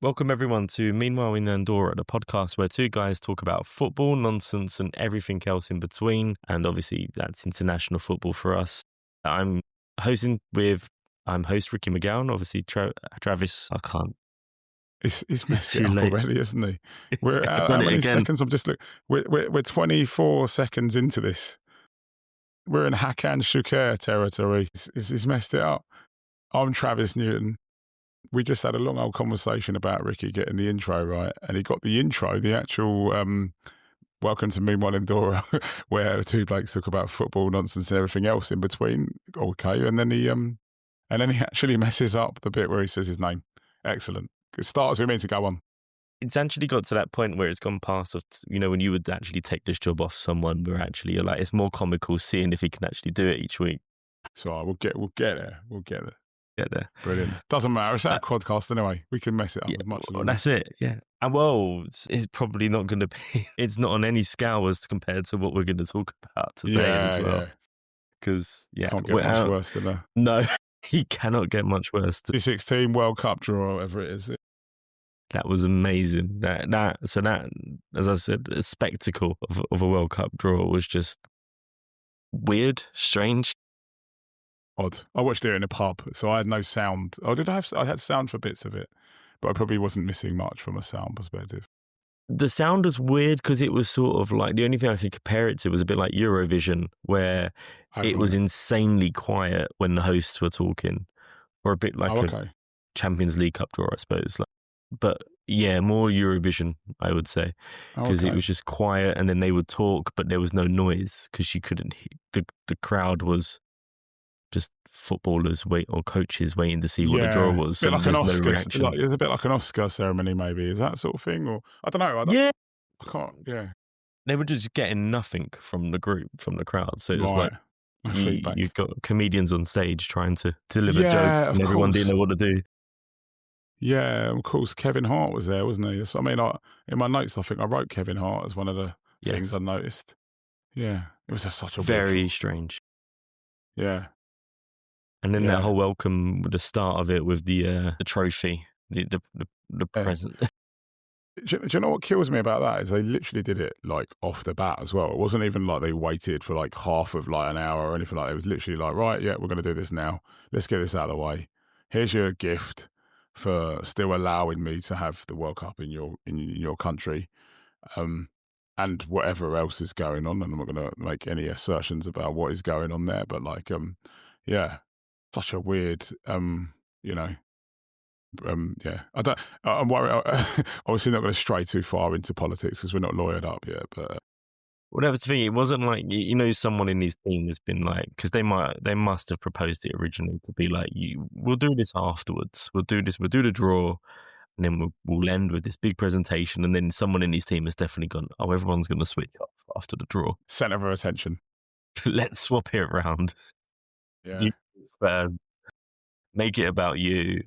Welcome everyone to Meanwhile in Andorra, the podcast where two guys talk about football, nonsense, and everything else in between. And obviously, that's international football for us. I'm hosting with host Ricky McGowan. Obviously, Travis. I can't. He's It's messed it too up late. already, isn't he? We're I've how done it many again. seconds? I'm just look. We're 24 seconds into this. We're in Hakan Shuker territory. He's messed it up. I'm Travis Newton. We just had a long old conversation about Ricky getting the intro right, and he got the intro, the actual "Welcome to Meanwhile in Dora," where two blokes talk about football nonsense and everything else in between. Okay, and then he actually messes up the bit where he says his name. Excellent. It starts with me to go on. It's actually got to that point where it's gone past of, when you would actually take this job off someone, where actually you're like, it's more comical seeing if he can actually do it each week. So we'll get there. We'll get there. Get there. Brilliant. Doesn't matter. It's our podcast anyway. We can mess it up Yeah, as much as we well, want. that's it. Yeah. And it's probably not going to be, it's not on any scale as compared to what we're going to talk about today as well. Yeah. Because, Can't get much worse than a No, he cannot get much worse. 2016 World Cup draw, or whatever it is. That was amazing. That, as I said, a spectacle of a World Cup draw was just weird, strange. Odd. I watched it in a pub, so I had no sound. Oh, I had sound for bits of it, but I probably wasn't missing much from a sound perspective. The sound was weird because it was sort of like, the only thing I could compare it to was a bit like Eurovision, where it was insanely quiet when the hosts were talking, or a bit like a Champions League Cup draw, I suppose. But yeah, more Eurovision, I would say, because it was just quiet, and then they would talk, but there was no noise because you couldn't hear. The crowd was just footballers or coaches waiting to see what the draw was. A bit like an Oscar. No reaction. It's a bit like an Oscar ceremony, maybe. Is that sort of thing, or I don't know. I can't. Yeah, they were just getting nothing from the crowd. So it was like you've got comedians on stage trying to deliver jokes, and everyone didn't know what to do. Yeah, of course. Kevin Hart was there, wasn't he? So, I mean, in my notes, I think I wrote Kevin Hart as one of the things I noticed. Yeah, it was just such a very strange. Yeah. And then that whole welcome, the start of it with the trophy, the present. Do you know what kills me about that is they literally did it like off the bat as well. It wasn't even like they waited for like half of like an hour or anything like that. It was literally like, right, yeah, we're going to do this now. Let's get this out of the way. Here's your gift for still allowing me to have the World Cup in your country, and whatever else is going on. And I'm not going to make any assertions about what is going on there, but like, such a weird, yeah. I'm worried. Obviously, not going to stray too far into politics because we're not lawyered up yet. But well, that was the thing. It wasn't like someone in his team has been like, because they must have proposed it originally to be like, we'll do this afterwards. We'll do this. We'll do the draw, and then we'll end with this big presentation. And then someone in his team has definitely gone, oh, everyone's going to switch off after the draw. Centre of attention. Let's swap it around. Yeah. Make it about you,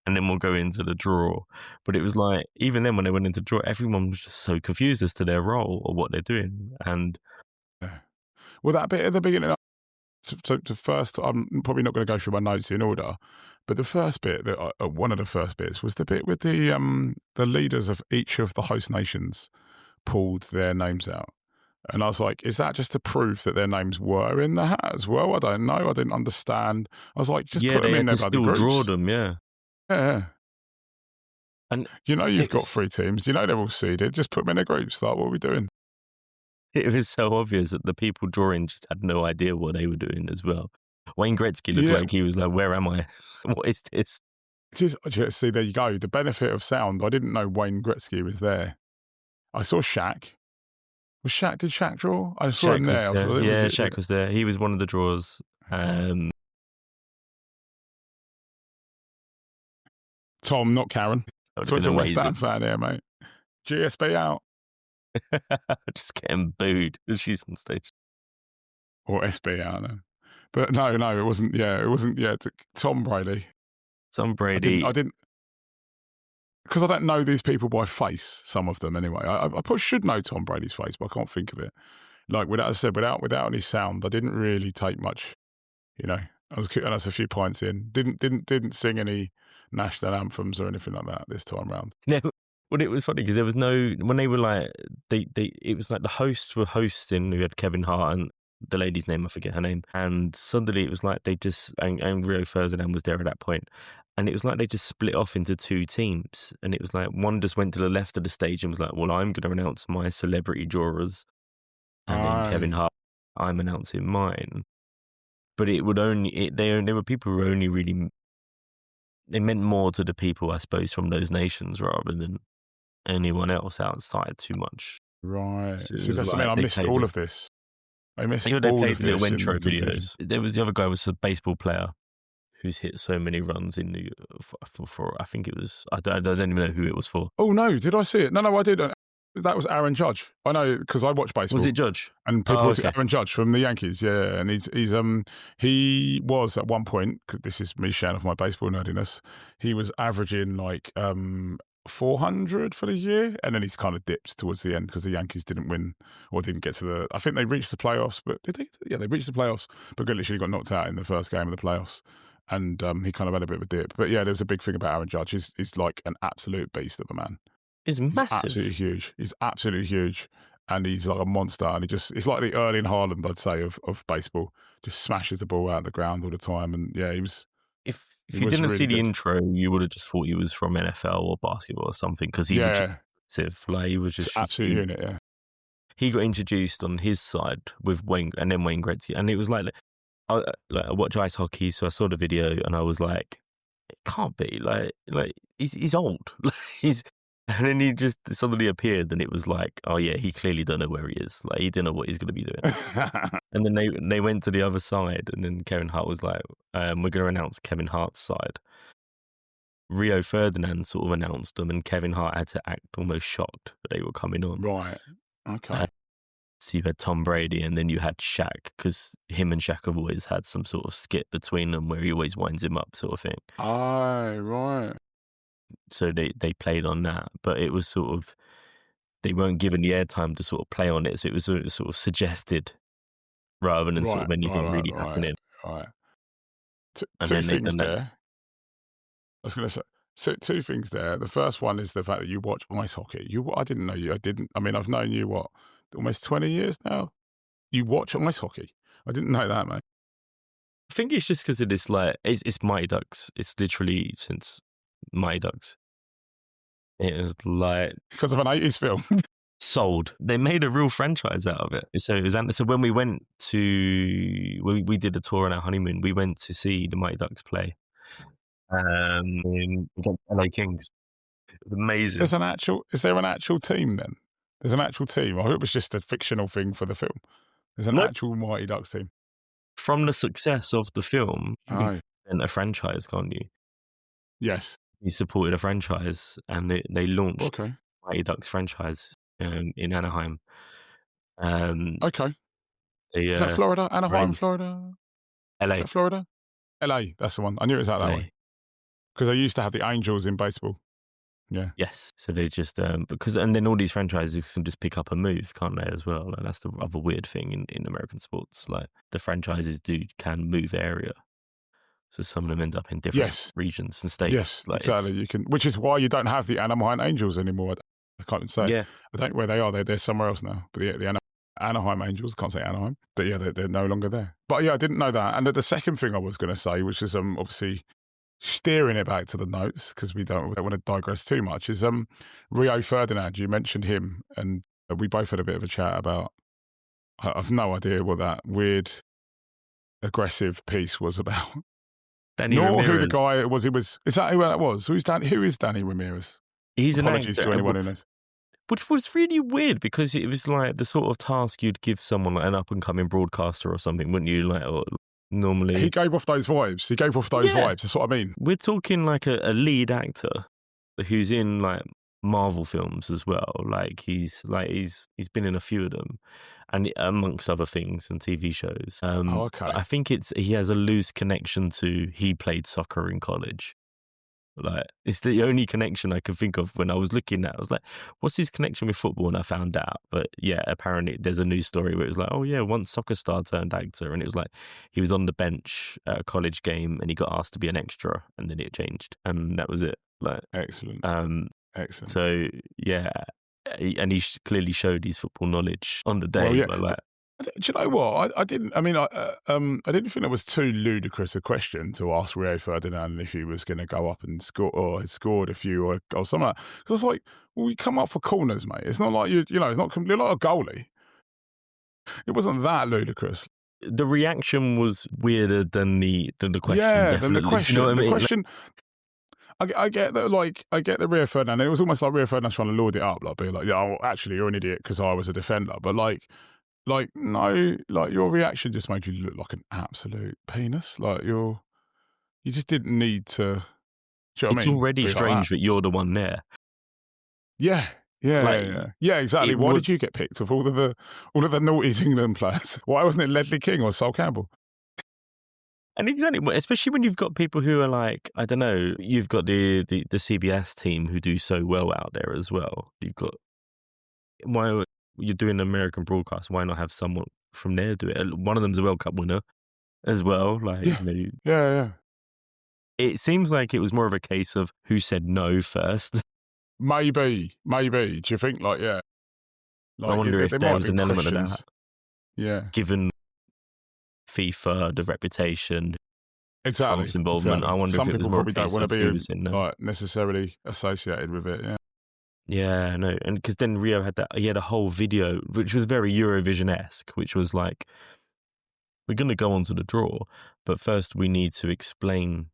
and then we'll go into the draw. But it was like, even then when they went into the draw, everyone was just so confused as to their role or what they're doing. And well, that bit at the beginning, so first, I'm probably not going to go through my notes in order, but the first bit, one of the first bits, was the bit with the leaders of each of the host nations pulled their names out. And I was like, is that just to prove that their names were in the hat as well? I don't know. I didn't understand. I was like, just put them in their bloody groups. Draw them, yeah. Yeah. And you've got 3 teams. They're all seeded. Just put them in their groups. Like, what are we doing? It was so obvious that the people drawing just had no idea what they were doing as well. Wayne Gretzky looked like he was like, where am I? What is this? See, there you go. The benefit of sound. I didn't know Wayne Gretzky was there. I saw Shaq. Did Shaq draw? I saw him there. Shaq was there. He was one of the drawers. Tom, not Karen. Twitter West Ham fan here, mate. GSB out. Just getting booed as she's on stage. Or SB out, no. But no, it wasn't. Yeah, it wasn't. Yeah, Tom Brady. Tom Brady. I didn't. Because I don't know these people by face, some of them anyway. I probably should know Tom Brady's face, but I can't think of it. Like, without any sound, I didn't really take much, I was, and that's a few points in. Didn't sing any national anthems or anything like that this time round. No, well, it was funny because there was no, when they were like, it was like the hosts were hosting, we had Kevin Hart and the lady's name, I forget her name. And suddenly it was like they just, and Rio Ferdinand was there at that point. And it was like they just split off into two teams. And it was like one just went to the left of the stage and was like, well, I'm going to announce my celebrity jurors. And then Kevin Hart, I'm announcing mine. But it would only, there were people who were only really, they meant more to the people, I suppose, from those nations rather than anyone else outside too much. Right. So See, that's what I mean. I missed all of this. I missed all of this. Little intro videos. There was the other guy was a baseball player who's hit so many runs in the for I think it was I don't even know who it was for. Oh no, did I see it? No, I didn't. That was Aaron Judge. I know because I watch baseball. Was it Judge? And people Aaron Judge from the Yankees, yeah. And he was at one point, because this is me showing off my baseball nerdiness, he was averaging like 400 for the year, and then he's kind of dipped towards the end because the Yankees didn't win or didn't get to the. I think they reached the playoffs, but did they? Yeah, they reached the playoffs, but literally got knocked out in the first game of the playoffs, and he kind of had a bit of a dip. But yeah, there was a big thing about Aaron Judge. He's like an absolute beast of a man. He's massive. He's absolutely huge. He's absolutely huge, and he's like a monster. And it's like the Erling Haaland, I'd say, of baseball. Just smashes the ball out of the ground all the time, and yeah, he was. If you didn't see the intro, you would have just thought he was from NFL or basketball or something because he was just massive. He was just absolutely in it. Yeah, he got introduced on his side with Wayne and then Wayne Gretzky, and it was like I watch ice hockey, so I saw the video and I was like, it can't be like he's old, and then he just suddenly appeared, and it was like, oh yeah, he clearly don't know where he is. Like he didn't know what he's going to be doing. And then they went to the other side, and then Kevin Hart was like, we're going to announce Kevin Hart's side. Rio Ferdinand sort of announced them, and Kevin Hart had to act almost shocked that they were coming on. Right. Okay. So you had Tom Brady, and then you had Shaq, because him and Shaq have always had some sort of skit between them where he always winds him up, sort of thing. Oh, right. So they played on that, but it was sort of, they weren't given the airtime to sort of play on it, so it was sort of suggested rather than sort of anything really happening. Right. Two things there. I was going to say, so two things there. The first one is the fact that you watch ice hockey. I didn't know you. I mean, I've known you, almost 20 years now? You watch ice hockey. I didn't know that, mate. I think it's just because of this, like, it's Mighty Ducks. It's literally since Mighty Ducks. It is like... Because of an 80s film. Sold. They made a real franchise out of it. So when we went to... We did a tour on our honeymoon. We went to see the Mighty Ducks play. In LA Kings. It was amazing. Is there an actual team then? There's an actual team. I hope it was just a fictional thing for the film. There's an actual Mighty Ducks team. From the success of the film, you can invent a franchise, can't you? Yes. He supported a franchise, and they launched Mighty Ducks franchise in Anaheim. Okay. Is that Florida? Anaheim, Florida? LA. Is that Florida? LA, that's the one. I knew it was out that way. Because they used to have the Angels in baseball. Yeah. Yes. So they just and then all these franchises can just pick up and move, can't they, as well? Like, that's the other weird thing in American sports. Like the franchises can move area. So some of them end up in different regions and states. Yes, like exactly. You can, which is why you don't have the Anaheim Angels anymore. I can't even say. Yeah. I don't know where they are. They're somewhere else now. But the Anaheim Angels, I can't say Anaheim. But yeah, they're no longer there. But yeah, I didn't know that. And the second thing I was going to say, which is obviously steering it back to the notes because we don't want to digress too much, is Rio Ferdinand. You mentioned him, and we both had a bit of a chat about. I've no idea what that weird, aggressive piece was about. Danny Ramirez. Who the guy was. Is that who that was? Who is Danny Ramirez? He's Apologies to anyone who knows. Which was really weird because it was like the sort of task you'd give someone like an up and coming broadcaster or something, wouldn't you? Like normally, he gave off those vibes. Vibes. That's what I mean. We're talking like a lead actor who's in like Marvel films as well. Like he's been in a few of them, and amongst other things and TV shows. Okay. I think he has a loose connection to he played soccer in college. Like, it's the only connection I could think of when I was looking at it. I was like, what's his connection with football? And I found out. But yeah, apparently there's a news story where it was like, oh yeah, once soccer star turned actor. And it was like, he was on the bench at a college game and he got asked to be an extra and then it changed. And that was it. Like, excellent. Excellent. So yeah, and he clearly showed his football knowledge on the day. Well, yeah. But like, do you know what? I didn't. I mean, I didn't think it was too ludicrous a question to ask Rio Ferdinand if he was going to go up and score or had scored a few or something. Because I was like, well, you come up for corners, mate. It's not like you know, it's not you're not a goalie. It wasn't that ludicrous. The reaction was weirder than the question. Yeah, definitely. than the question. You know what I mean? The question. I get that, like, I get the Rio Ferdinand. It was almost like Rio Ferdinand trying to lord it up, like, being like, yeah, well, actually, you're an idiot because I was a defender. But like, no, like, your reaction just made you look like an absolute penis. Like, you just didn't need to. Do you know what I mean? It's already Be strange like that you're the one there. Yeah, exactly. Why did you get picked of all of the naughties England players? Why wasn't it Ledley King or Sol Campbell? And exactly, especially when you've got people who are like, I don't know, you've got the CBS team who do so well out there as well. You've got, why you're doing an American broadcast, why not have someone from there do it? One of them's a World Cup winner as well. Like, yeah. You know, yeah. It seems like it was more of a case of who said no first. Maybe. Do you think, like, yeah? Like, I wonder if there was an element of that. Yeah. Given FIFA, the reputation, exactly, Trump's involvement, exactly. I wonder Some if it was people more probably don't want to be no. like necessarily associated with it. Yeah. Yeah, no, and because then Rio had that, he had a whole video which was very Eurovision-esque, which was like, we're going to go on to the draw, but first we need to explain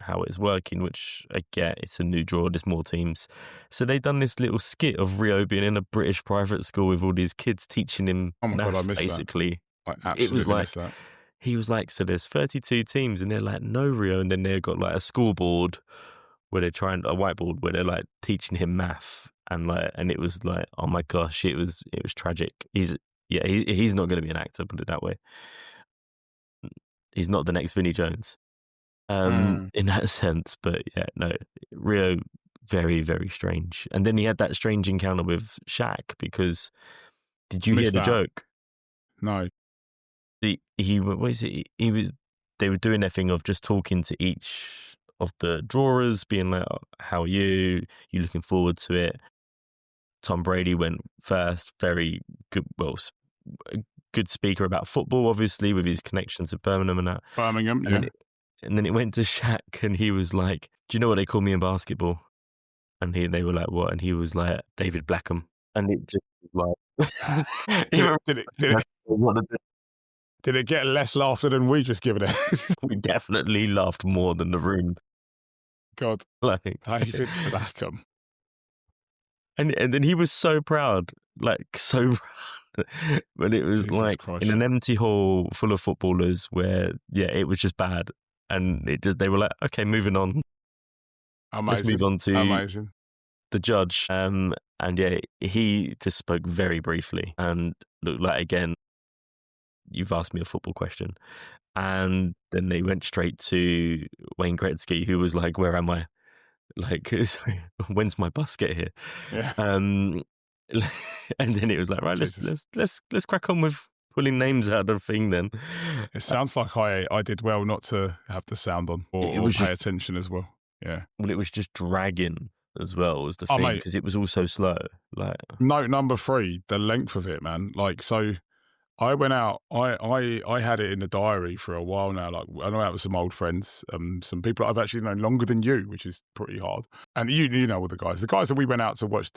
how it's working, which I get, it's a new draw, there's more teams. So they done this little skit of Rio being in a British private school with all these kids teaching him God, I missed basically. That. I absolutely it was like, missed that. He was like, so there's 32 teams, and they're like, no, Rio. And then they've got like a schoolboard where they're trying, a whiteboard where they're like teaching him math. And it was like, oh my gosh, it was tragic. He's not going to be an actor, put it that way. He's not the next Vinnie Jones in that sense. But yeah, no, Rio, very, very strange. And then he had that strange encounter with Shaq because, did you hear the joke? No. They were doing their thing of just talking to each of the drawers, being like, oh, how are you? You looking forward to it? Tom Brady went first, very good, good speaker about football, obviously, with his connections to Birmingham and that. Birmingham, And then it went to Shaq, and he was like, do you know what they call me in basketball? And they were like, what? And he was like, David Blackham. And it just was like... Did it get less laughter than we just given it? We definitely laughed more than the room. God, like David Blackham. And then he was so proud, like so proud. But it was Jesus like Christ. In an empty hall full of footballers where, it was just bad. And they were like, okay, moving on. Amazing. Let's move on to the judge. And he just spoke very briefly and looked like, again, you've asked me a football question. And then they went straight to Wayne Gretzky, who was like, where am I? Like, sorry, when's my bus get here? Yeah. And then it was like, right, let's crack on with pulling names out of the thing then. It sounds like I did well not to have the sound on or pay attention as well. Yeah. Well, it was just dragging as well was the thing, because it was all so slow. Like, note number 3, the length of it, man. Like, so I went out, I had it in the diary for a while now. Like, I went out with some old friends, some people I've actually known longer than you, which is pretty hard. And you know all the guys. The guys that we went out to watch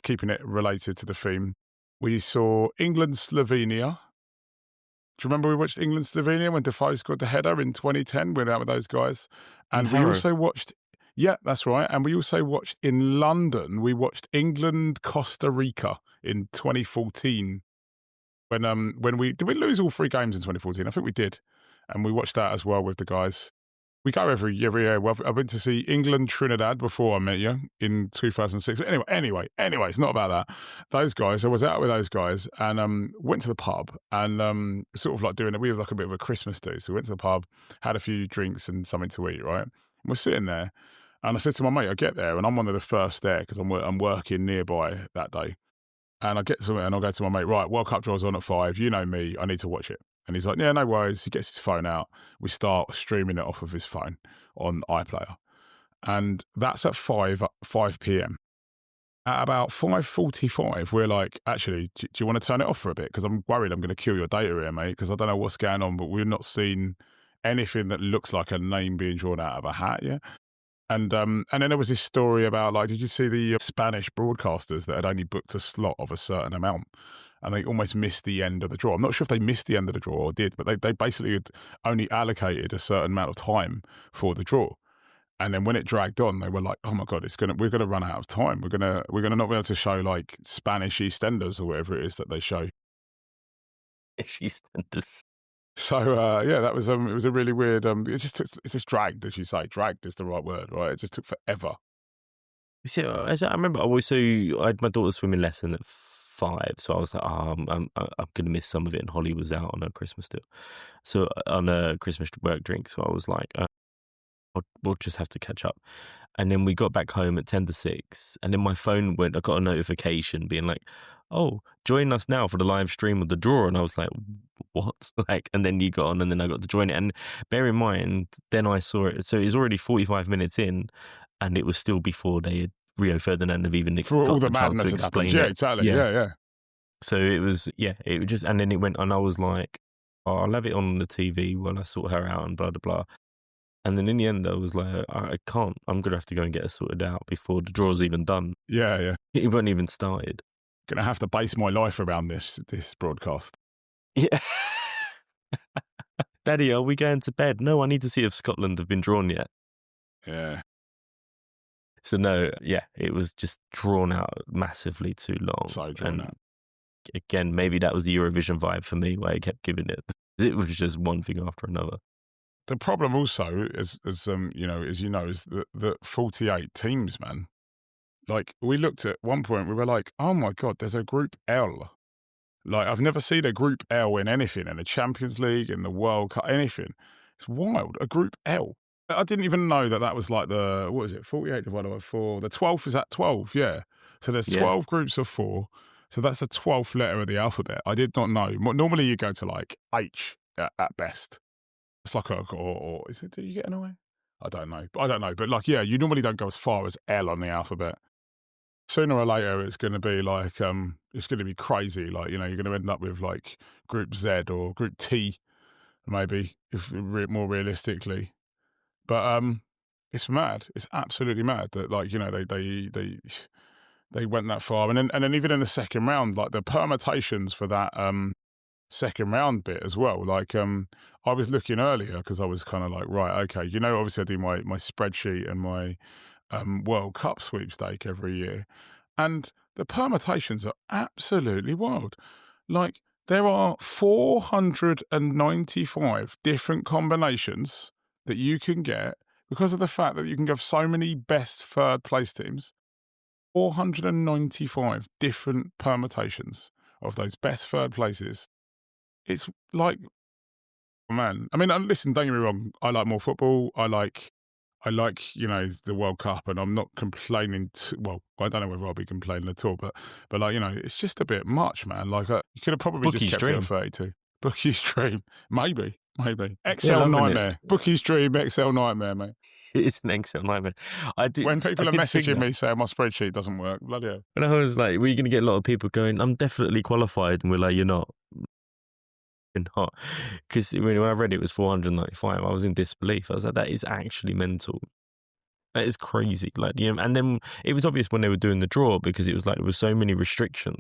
keeping it related to the theme, we saw England-Slovenia. Do you remember we watched England-Slovenia when Defoe scored the header in 2010? We went out with those guys. And we also watched... Yeah, that's right. And we also watched in London, we watched England-Costa Rica in 2014. When did we lose all 3 games in 2014? I think we did. And we watched that as well with the guys. We go every year. Well, I've been to see England, Trinidad before I met you in 2006. Anyway, it's not about that. Those guys, I was out with those guys and went to the pub and sort of like we were like a bit of a Christmas do. So we went to the pub, had a few drinks and something to eat, right? We're sitting there, and I said to my mate, I get there, and I'm one of the first there because I'm working nearby that day. And I get to it, and I'll go to my mate, right, World Cup draws on at 5. You know me, I need to watch it. And he's like, yeah, no worries. He gets his phone out. We start streaming it off of his phone on iPlayer. And that's at 5 p.m. At about 5:45, we're like, actually, do you want to turn it off for a bit? Because I'm worried I'm going to kill your data here, mate, because I don't know what's going on, but we've not seen anything that looks like a name being drawn out of a hat yet. And then there was this story about, like, did you see the Spanish broadcasters that had only booked a slot of a certain amount, and they almost missed the end of the draw? I'm not sure if they missed the end of the draw or did, but they basically had only allocated a certain amount of time for the draw. And then when it dragged on, they were like, "Oh my god, we're gonna run out of time. We're gonna not be able to show like Spanish EastEnders or whatever it is that they show." EastEnders. So yeah, that was it was a really weird. It just dragged, as you say. Dragged is the right word, right? It just took forever. You see, I remember I had my daughter's swimming lesson at 5, so I was like, oh, I'm gonna miss some of it, and Holly was out on a Christmas deal, so on a Christmas work drink, so I was like, we'll just have to catch up. And then we got back home at 10 to 6, and then my phone went, I got a notification being like, oh, join us now for the live stream of the draw. And I was like, what? Like, and then you got on, and then I got to join it. And bear in mind, then I saw it. So it was already 45 minutes in, and it was still before they had, Rio Ferdinand have even for got all the the chance madness to that happened. explain Yeah, it. exactly. Yeah. So it was, it just, and then it went, and I was like, oh, I'll have it on the TV while I sort her out and blah, blah, blah. And then in the end, I was like, I can't. I'm going to have to go and get it sorted out before the draw's even done. Yeah. It wasn't even started. Going to have to base my life around this broadcast. Yeah. Daddy, are we going to bed? No, I need to see if Scotland have been drawn yet. Yeah. So no, it was just drawn out massively too long. So drawn out. Again, maybe that was the Eurovision vibe for me, where I kept giving it. It was just one thing after another. The problem also is that 48 teams, man. Like, we looked at one point, we were like, oh my God, there's a Group L. Like, I've never seen a Group L in anything, in the Champions League, in the World Cup, anything. It's wild, a Group L. I didn't even know that was like 48 divided by 4. The 12th is at 12, yeah. So there's 12 groups of 4. So that's the 12th letter of the alphabet. I did not know. Normally you go to like H at best. It's like or is it, do you get an I? I don't know. But like, yeah, you normally don't go as far as L on the alphabet. Sooner or later, it's going to be like, it's going to be crazy. Like, you're going to end up with like Group Z or Group T, maybe, if more realistically. But it's mad. It's absolutely mad that, like, they went that far. And then even in the second round, like the permutations for that second round bit as well. Like, I was looking earlier because I was kind of like, right, okay, obviously I do my spreadsheet and my World Cup sweepstake every year. And the permutations are absolutely wild. Like, there are 495 different combinations that you can get because of the fact that you can have so many best third place teams. 495 different permutations of those best third places. It's like, man. I mean, listen, don't get me wrong. I like more football. I like, the World Cup, and I'm not complaining. Well, I don't know whether I'll be complaining at all, but like, it's just a bit much, man. Like, you could have probably just kept it at 32. Bookie's dream, maybe. Excel nightmare. Bookie's dream, Excel nightmare, mate. It is an Excel nightmare. When people are messaging me saying my spreadsheet doesn't work, bloody hell. And I was like, we're going to get a lot of people going, I'm definitely qualified, and we're like, you're not. Not, because when I read it was 495, I was in disbelief. I was like, that is actually mental. That is crazy. Like, and then it was obvious when they were doing the draw, because it was like there were so many restrictions.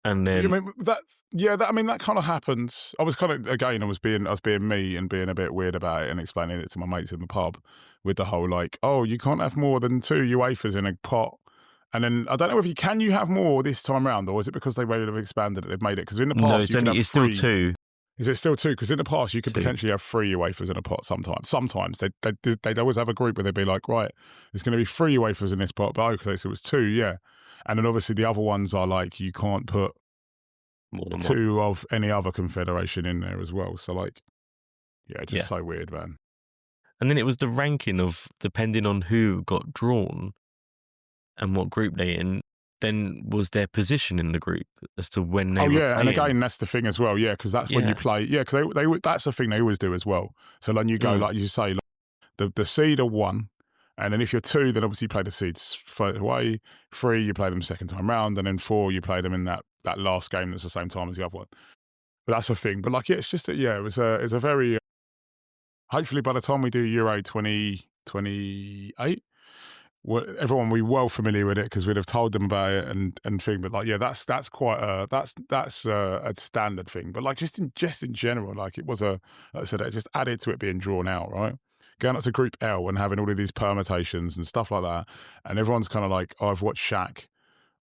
And then that kind of happens. I was kind of, again, I was being me and being a bit weird about it and explaining it to my mates in the pub with the whole like, oh, you can't have more than 2 UEFAs in a pot. And then I don't know if you have more this time round, or is it because they would have expanded it? They've made it because in the past it's still 2. Is it still 2? Because in the past you could potentially have 3 UEFAs in a pot. Sometimes they'd always have a group where they'd be like, right, there's going to be 3 UEFAs in this pot, but okay, so it was 2, yeah. And then obviously the other ones are like, you can't put more than 2 of any other confederation in there as well. So like, yeah, just so weird, man. And then it was the ranking of, depending on who got drawn and what group they in, then was their position in the group as to when they were playing. And again, that's the thing as well, because that's when you play. Yeah, because they that's the thing they always do as well. So then you go, like you say, like, the seed are 1, and then if you're 2, then obviously you play the seeds further away. 3, you play them second time round, and then 4, you play them in that last game that's the same time as the other one. But that's the thing. But like, it's just that, it's a very. Hopefully, by the time we do Euro 2028. Everyone will be well familiar with it because we'd have told them about it and thing. But like, that's quite a standard thing. But like, just in general, like it was like I said, it just added to it being drawn out, right? Going up to Group L and having all of these permutations and stuff like that, and everyone's kind of like, I've watched Shaq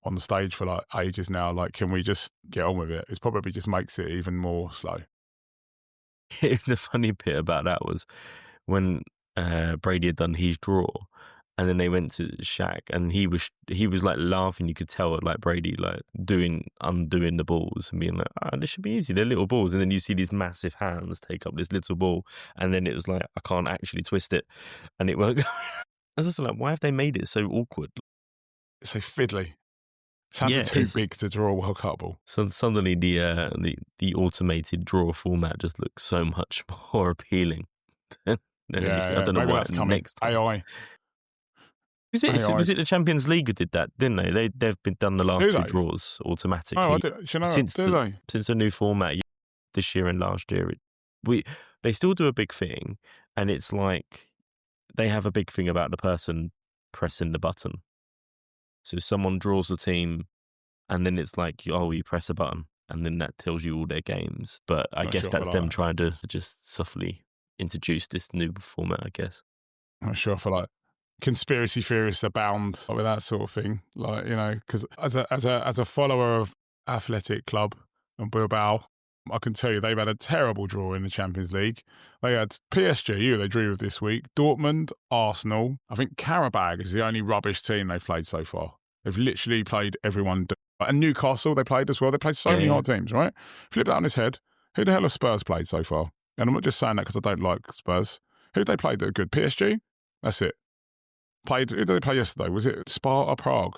on the stage for like ages now. Like, can we just get on with it? It's probably just makes it even more slow. The funny bit about that was when Brady had done his draw. And then they went to Shaq, and he was like laughing. You could tell, like Brady, like undoing the balls and being like, this should be easy. They're little balls. And then you see these massive hands take up this little ball, and then it was like, I can't actually twist it, and it weren't. I was just like, why have they made it so awkward? So fiddly. Sounds too big to draw a World Cup ball. So suddenly the automated draw format just looks so much more appealing than anything. I don't know why. Next time. AI. Was it the Champions League who did that, didn't they? They've been done the last 2 draws automatically. Oh, since the new format this year and last year. They still do a big thing, and it's like they have a big thing about the person pressing the button. So someone draws the team, and then it's like, you press a button, and then that tells you all their games. But I guess that's them trying to just softly introduce this new format, I guess. I'm sure for like conspiracy theorists abound with that sort of thing, like, because as a follower of Athletic Club and Bilbao, I can tell you they've had a terrible draw in the Champions League. They had PSG, who they drew with this week, Dortmund, Arsenal. I think Karabag is the only rubbish team they've played so far. They've literally played everyone. And Newcastle they played as well. They played so many hard teams, right? Flip that on his head. Who the hell have Spurs played so far? And I'm not just saying that because I don't like Spurs. Who they played that are good? PSG? That's it. Who did they play yesterday? Was it Sparta Prague?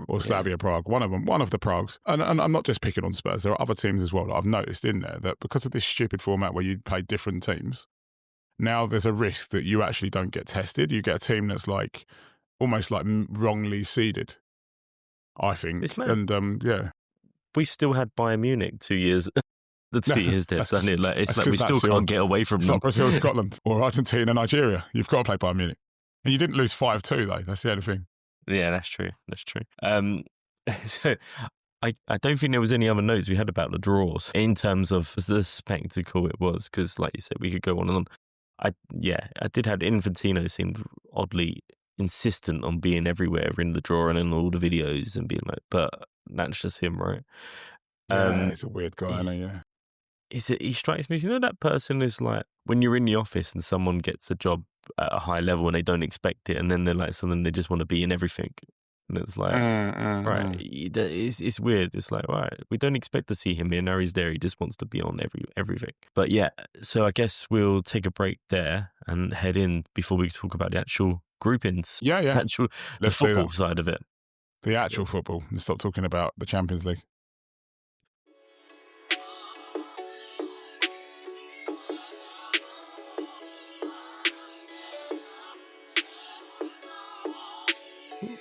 Or Slavia Prague? One of them. One of the Pragues. And I'm not just picking on Spurs. There are other teams as well that I've noticed in there that because of this stupid format where you play different teams, now there's a risk that you actually don't get tested. You get a team that's like almost like wrongly seeded, I think. And we've still had Bayern Munich 2 years. The 2 years there, hasn't it? Like, it's like we still can't get away from them. It's not Brazil, Scotland, or Argentina, Nigeria. You've got to play Bayern Munich. And you didn't lose 5-2, though. That's the other thing. Yeah, that's true. That's true. So I don't think there was any other notes we had about the draws in terms of the spectacle it was, because like you said, we could go on and on. I did have Infantino seemed oddly insistent on being everywhere in the draw and in all the videos and being like, but that's just him, right? Yeah, he's a weird guy, isn't he? Yeah. He strikes me, that person is like when you're in the office and someone gets a job at a high level and they don't expect it, and then they're like, something they just want to be in everything, and it's like, right, it's weird. It's like, right, we don't expect to see him here. Now he's there. He just wants to be on everything. But yeah, so I guess we'll take a break there and head in before we talk about the actual groupings. Yeah. The football side of it. The actual football, and stop talking about the Champions League.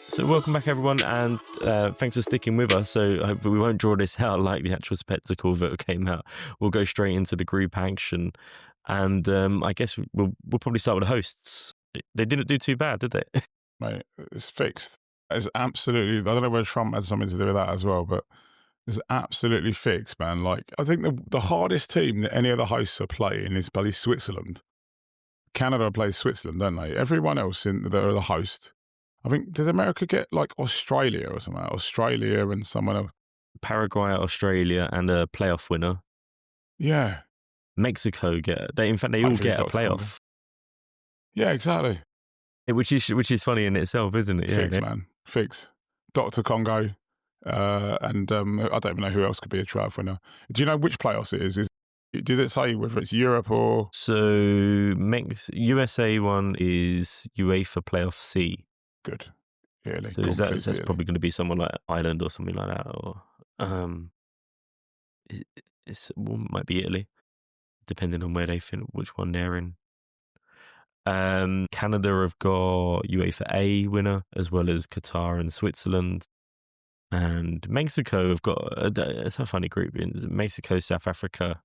So welcome back, everyone, and thanks for sticking with us. So I hope we won't draw this out like the actual spectacle that came out. We'll go straight into the group action, and I guess we'll probably start with the hosts. They didn't do too bad, did they? Mate, it's fixed. It's absolutely. I don't know whether Trump had something to do with that as well, but it's absolutely fixed, man. Like, I think the hardest team that any of the hosts are playing is bloody Switzerland. Canada plays Switzerland, don't they? Everyone else that are the host. I think, did America get like Australia or something? Australia and someone else. Paraguay, Australia, and a playoff winner. Yeah. Mexico they all get a playoff. Congo. Yeah, exactly. Which is funny in itself, isn't it? Fix, man. Fix. Dr. Congo. And I don't even know who else could be a playoff winner. Do you know which playoffs it is? Is Did it say whether it's Europe or? So USA one is UEFA Playoff C. Good. Italy. So Go on, please, that's Italy. probably going to be someone like Ireland or something like that, or might be Italy, depending on where they think which one they're in. Canada have got UEFA A winner, as well as Qatar and Switzerland. And Mexico have got, it's a funny group. Mexico, South Africa,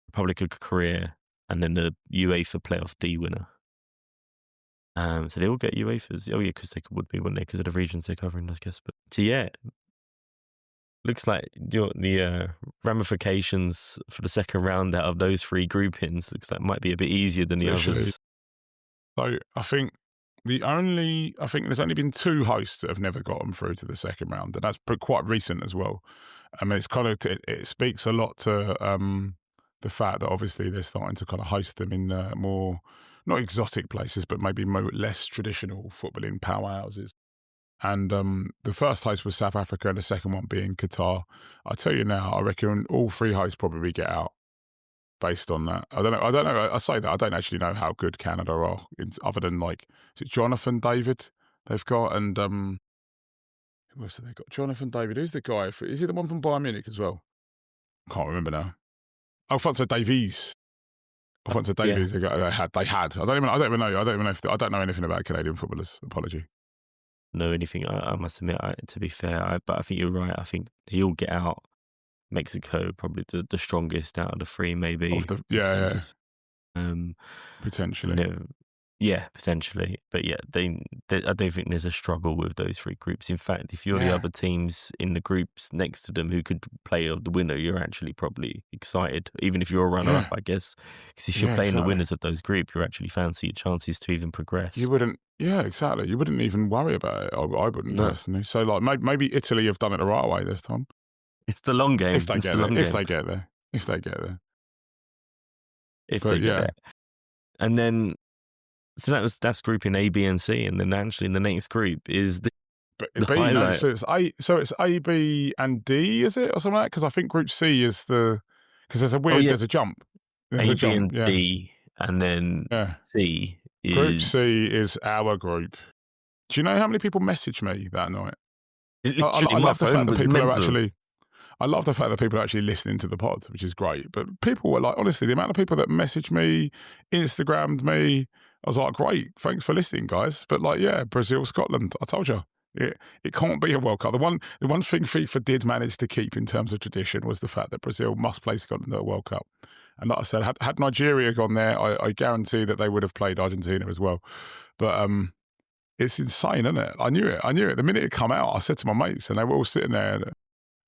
Republic of Korea, and then the UEFA Playoff D winner. So they all get UEFAs. Oh yeah, because they would be, wouldn't they? Because of the regions they're covering, I guess. But so yeah, looks like the ramifications for the second round out of those three groupings looks like might be a bit easier than the others. So I think there's only been 2 hosts that have never gotten through to the second round, and that's quite recent as well. I mean, it's kind of it speaks a lot to the fact that obviously they're starting to kind of host them in more not exotic places, but maybe less traditional footballing powerhouses. And the first host was South Africa, and the second one being Qatar. I tell you now, I reckon all 3 hosts probably get out based on that. I don't know. I say that I don't actually know how good Canada are, other than like, is it Jonathan David they've got, and who else have they got? Jonathan David. Who's the guy? Is he the one from Bayern Munich as well? Can't remember now. Alphonso Davies. Alphonso Davies. Yeah. They had. I don't even know. I don't know anything about Canadian footballers. Apology. Know anything? I must admit. To be fair, but I think you're right. I think they all get out. Mexico probably the strongest out of the 3, maybe. Potentially. Yeah, potentially. But yeah, I don't think there's a struggle with those 3 groups. In fact, if you're the other teams in the groups next to them who could play the winner, you're actually probably excited, even if you're a runner-up, I guess. Because if you're playing the winners of those groups, you actually fancy your chances to even progress. You wouldn't. Yeah, exactly. You wouldn't even worry about it. I wouldn't personally. So like maybe Italy have done it the right way this time. It's the long game. If they get there. If they get there. And then, so that's grouping A, B, and C, and then actually in the next group is the highlight. No, so it's A, B, and D, is it, or something like that? Because I think Group C is because there's a jump. There's A, B, and D, and then C is... Group C is our group. Do you know how many people messaged me that night? I love the fact that people are actually... I love the fact that people are actually listening to the pod, which is great. But people were like, honestly, the amount of people that messaged me, Instagrammed me, I was like, great, thanks for listening, guys. But like, yeah, Brazil, Scotland, I told you, it can't be a World Cup. The one thing FIFA did manage to keep in terms of tradition was the fact that Brazil must play Scotland at a World Cup. And like I said, had Nigeria gone there, I guarantee that they would have played Argentina as well. But it's insane, isn't it? I knew it. The minute it come out, I said to my mates, and they were all sitting there.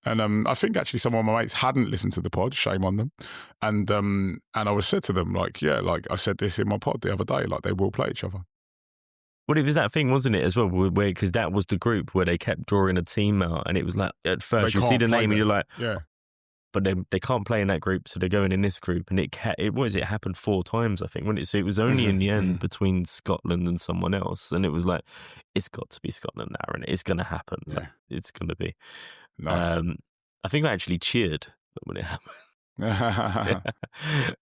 And I think actually some of my mates hadn't listened to the pod, shame on them. And I was said to them, like, yeah, like I said this in my pod the other day, like they will play each other. Well, it was that thing, wasn't it, as well, where because that was the group where they kept drawing a team out, and it was like, at first you see the name and you're like, yeah. But they can't play in that group, so they're going in this group, and it happened 4 times, I think, wasn't it? So it was only in the end between Scotland and someone else, and it was like, it's got to be Scotland now, and it's going to happen. Yeah. Like, it's going to be. Nice. I think I actually cheered when it happened.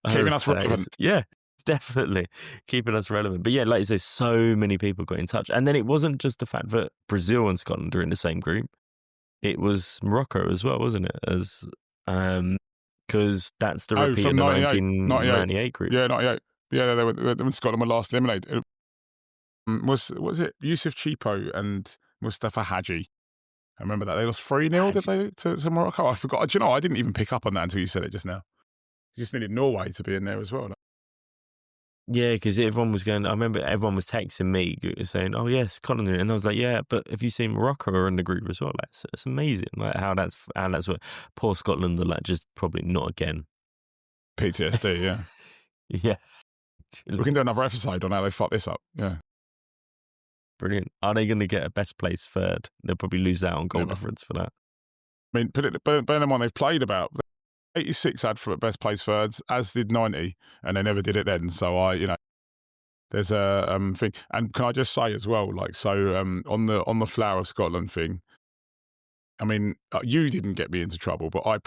Keeping us relevant. Yeah, definitely. Keeping us relevant. But yeah, like you say, so many people got in touch. And then it wasn't just the fact that Brazil and Scotland are in the same group. It was Morocco as well, wasn't it? Because that's the repeat of the 1998 group. Yeah, 98. Yeah, they were when Scotland were last eliminated. Was it Yusuf Chipo and Mustafa Hadji? I remember that. They lost 3-0, did they, to Morocco? I forgot. Do you know, I didn't even pick up on that until you said it just now. You just needed Norway to be in there as well. Yeah, because everyone was going, I remember everyone was texting me saying, oh, yes, Scotland. And I was like, yeah, but have you seen Morocco are in the group as well? Like, it's amazing. Like, how that's what poor Scotland are like, just probably not again. PTSD, yeah. Yeah. We can do another episode on how they fucked this up. Yeah. Brilliant. Are they going to get a best place third? They'll probably lose out on goal difference for that. I mean, bear in mind they've played about 86 had for best place thirds, as did 90, and they never did it then. So there's a thing. And can I just say as well, like, so on the Flower of Scotland thing, I mean, you didn't get me into trouble, but I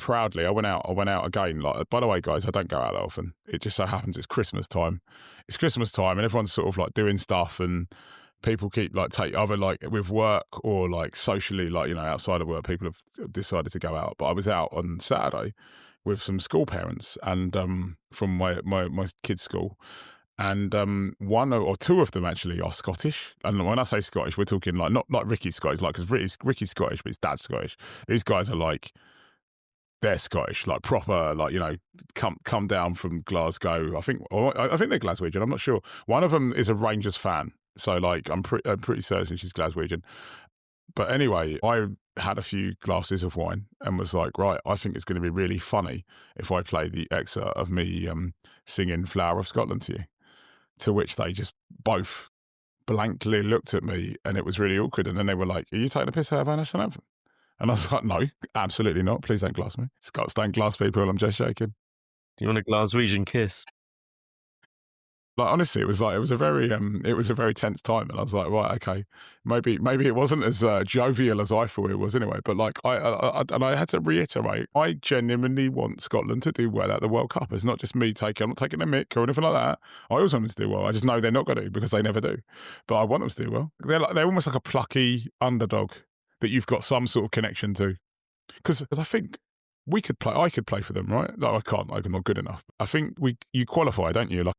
went out again. Like, by the way, guys, I don't go out that often. It just so happens it's Christmas time. It's Christmas time, and everyone's sort of like doing stuff, and people keep like either like with work or like socially, like, you know, outside of work, people have decided to go out. But I was out on Saturday with some school parents and from my kids' school. And one or two of them actually are Scottish. And when I say Scottish, we're talking like not like Ricky's Scottish, like, because Ricky's Scottish, but his dad's Scottish. These guys are like, they're Scottish, like proper, like, you know, come down from Glasgow. I think they're Glaswegian. I'm not sure. One of them is a Rangers fan, so like I'm pretty certain she's Glaswegian. But anyway, I had a few glasses of wine and was like, right, I think it's going to be really funny if I play the excerpt of me singing "Flower of Scotland" to you. To which they just both blankly looked at me, and it was really awkward. And then they were like, "Are you taking a piss out of our national anthem?" And I was like, "No, absolutely not. Please don't glass me. Scots don't glass people. I'm just joking." Do you want a Glaswegian kiss? Like, honestly, it was a very tense time, and I was like, right, okay, maybe it wasn't as jovial as I thought it was anyway. But like, I had to reiterate, I genuinely want Scotland to do well at the World Cup. It's not just me I'm not taking a mick or anything like that. I always want them to do well. I just know they're not going to, because they never do. But I want them to do well. They're almost like a plucky underdog that you've got some sort of connection to, because I think I could play for them, right? Like, I can't. I'm not good enough. I think you qualify, don't you? Like,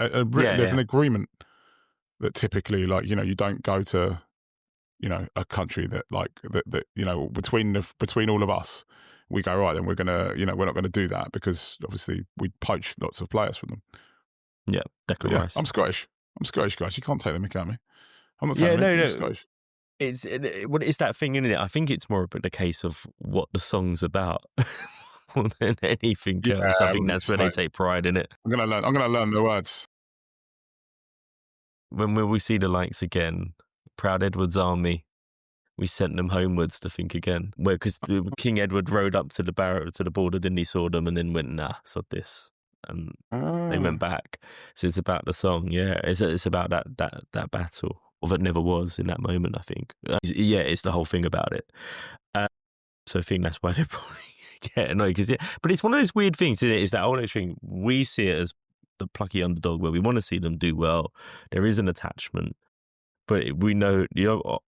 there's an agreement that typically, like, you know, you don't go to, you know, a country that like that you know, between all of us, we go, right, then we're gonna, you know, we're not going to do that, because obviously we poach lots of players from them. Yeah, Declan Rice. I'm Scottish, guys. You can't take the mick out of me. I'm not saying I'm Scottish. It's that thing, isn't it? I think it's more about the case of what the song's about more than anything else. I think that's where they take pride in it. I'm gonna learn the words. When will we see the likes again? Proud Edward's army, we sent them homewards to think again. Well, because King Edward rode up to the border, then he saw them and then went, nah, sod this, and they went back. So it's about the song. Yeah, it's about that battle, or that never was in that moment. I think. Yeah, it's the whole thing about it. So I think that's why they probably get annoyed, but it's one of those weird things, isn't it? Is that whole thing, we see it as the plucky underdog where we want to see them do well. There is an attachment, but we know the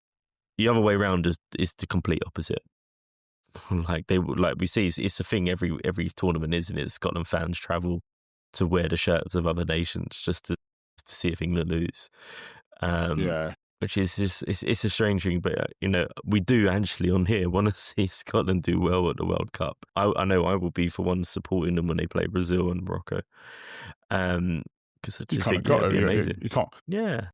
other way around is the complete opposite. like we see, it's a thing every tournament, isn't it? Scotland fans travel to wear the shirts of other nations just to see if England lose. Which is just, it's a strange thing, but you know, we do actually on here want to see Scotland do well at the World Cup. I know I will be, for one, supporting them when they play Brazil and Morocco, because I just think it'd be amazing. You can't, yeah,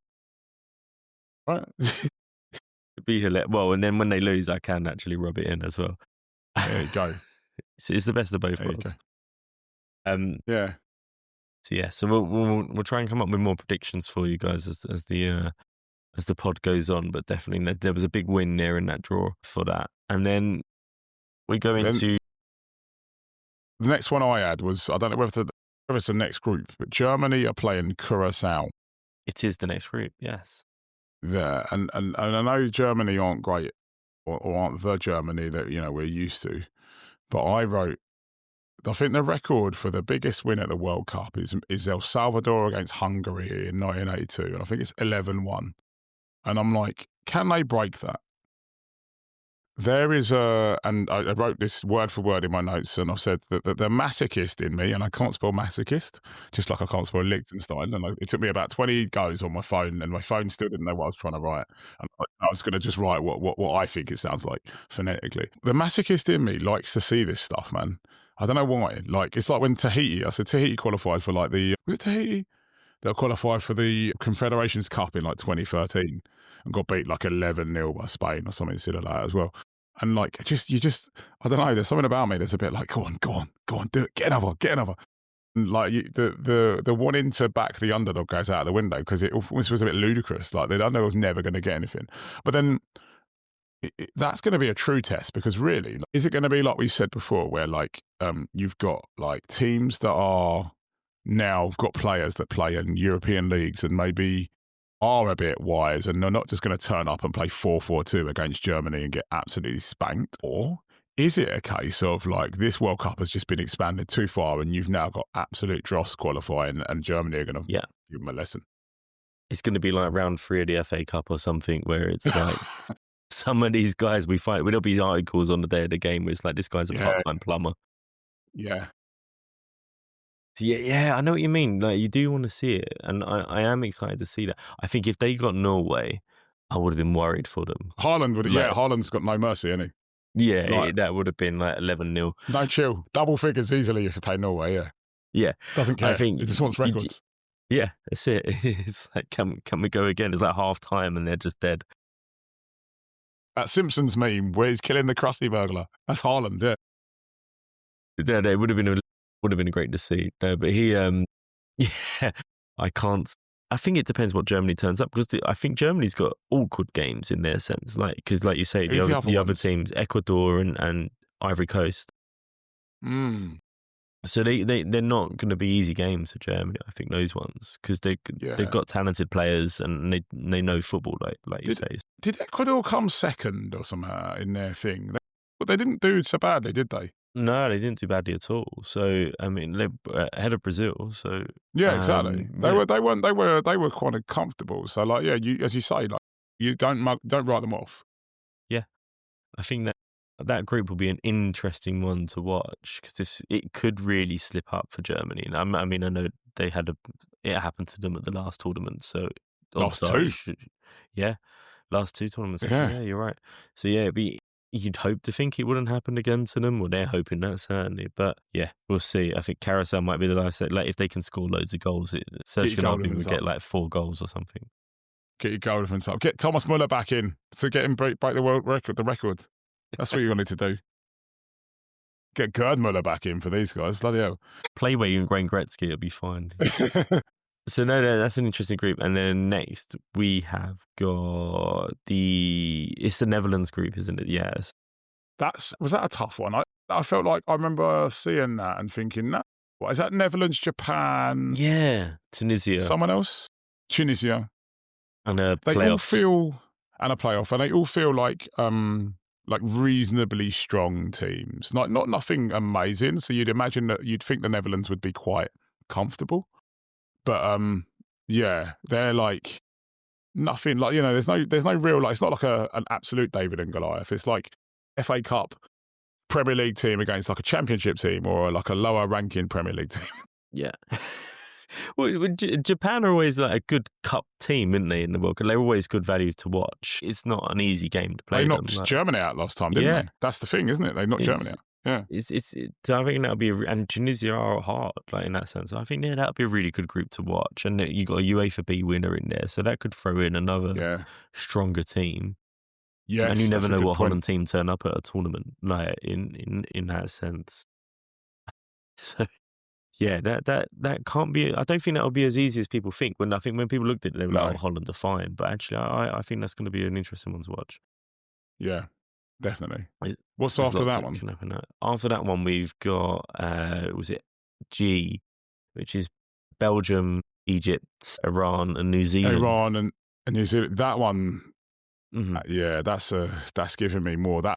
right? It'd be hilarious. Well, and then when they lose, I can actually rub it in as well. There you go. It's the best of both worlds. Yeah. So yeah, so we'll try and come up with more predictions for you guys as the pod goes on, but definitely there was a big win there in that draw for that. And then we go into... The next one I had was, I don't know whether it's the next group, but Germany are playing Curacao. It is the next group, yes. There, and I know Germany aren't great, or aren't the Germany that, you know, we're used to, but I think the record for the biggest win at the World Cup is El Salvador against Hungary in 1982, and I think it's 11-1. And I'm like, can they break that? There is and I wrote this word for word in my notes, and I said that the masochist in me, and I can't spell masochist, just like I can't spell Liechtenstein, and it took me about 20 goes on my phone, and my phone still didn't know what I was trying to write. And I was going to just write what I think it sounds like phonetically. The masochist in me likes to see this stuff, man. I don't know why. Like, it's like when Tahiti qualified for like was it Tahiti? They qualified for the Confederations Cup in like 2013 and got beat like 11-0 by Spain or something silly like that as well. And like, I don't know, there's something about me that's a bit like, go on, do it, get another. And like, the wanting to back the underdog goes out the window, because it almost was a bit ludicrous. Like, the underdog was never going to get anything. But then that's going to be a true test, because really, is it going to be like we said before, where like you've got like teams that are now got players that play in European leagues, and maybe are a bit wise and they're not just going to turn up and play 4-4-2 against Germany and get absolutely spanked? Or is it a case of like this World Cup has just been expanded too far and you've now got absolute dross qualifying and Germany are going to give them a lesson? It's going to be like round 3 of the FA Cup or something where it's like some of these guys we fight, there'll be articles on the day of the game where it's like, this guy's a part-time plumber. Yeah. Yeah, I know what you mean. Like, you do want to see it, and I am excited to see that. I think if they got Norway, I would have been worried for them. Haaland would, Haaland's got no mercy, hasn't he? Yeah, that would have been like 11-0. No chill, double figures easily if you play Norway. Yeah, doesn't care. I think he just wants records. Yeah, that's it. It's like, can we go again? It's like half time and they're just dead. That Simpsons meme where he's killing the Krusty Burglar. That's Haaland, yeah. Yeah, it would have been great to see. No, but he, I can't. I think it depends what Germany turns up because I think Germany's got awkward games in their sense, like because, like you say, the other teams, Ecuador and Ivory Coast. So they're not going to be easy games for Germany. I think those ones because they've got talented players and they know football, like you say. Did Ecuador come second or something in their thing? But they didn't do so badly, did they? No, they didn't do badly at all. So I mean, they're ahead of Brazil. So yeah, exactly. They were quite comfortable. So like, you as you say, like you don't write them off. Yeah, I think that group will be an interesting one to watch because it could really slip up for Germany. And I mean, I know it happened to them at the last tournament. So last two, last two tournaments. Actually, yeah, you're right. So yeah, you'd hope to think it wouldn't happen again to them. Well, they're hoping that certainly. But yeah, we'll see. I think Carousel might be the last. Like if they can score loads of goals, Serge Gnabry would get like 4 goals or something. Get your goal difference up. Get Thomas Muller back in to get him break the world record. The record. That's what you wanted to do. Get Gerd Muller back in for these guys. Bloody hell. Play Wayne Gretzky, it'll be fine. So no, that's an interesting group. And then next we have got it's the Netherlands group, isn't it? Yes. Was that a tough one? I felt like I remember seeing that and thinking, what is that? Netherlands, Japan? Yeah, Tunisia. Someone else? Tunisia. And a playoff. And a playoff. And they all feel like reasonably strong teams. Not nothing amazing. So you'd imagine that you'd think the Netherlands would be quite comfortable. But they're like nothing like, there's no real, like, it's not like an absolute David and Goliath. It's like FA Cup Premier League team against like a championship team or like a lower ranking Premier League team. Yeah. Well, Japan are always like a good cup team, isn't they, in the World Cup? They're always good value to watch. It's not an easy game to play. They knocked Germany out last time, didn't they? That's the thing, isn't it? They knocked Germany out. Yeah. I think that'll be and Tunisia are hard, like in that sense. I think that'll be a really good group to watch. And you got a UEFA B winner in there, so that could throw in another stronger team. Yeah, and you never know what Holland team turn up at a tournament, like in that sense. So yeah, that can't be. I don't think that'll be as easy as people think. I think when people looked at it, they were like, "Oh, Holland are fine." But actually, I think that's going to be an interesting one to watch. Yeah, definitely. What's after that one? After that one, we've got was it G, which is Belgium, Egypt, Iran, and New Zealand. Iran and New Zealand. That one, that's giving me more. I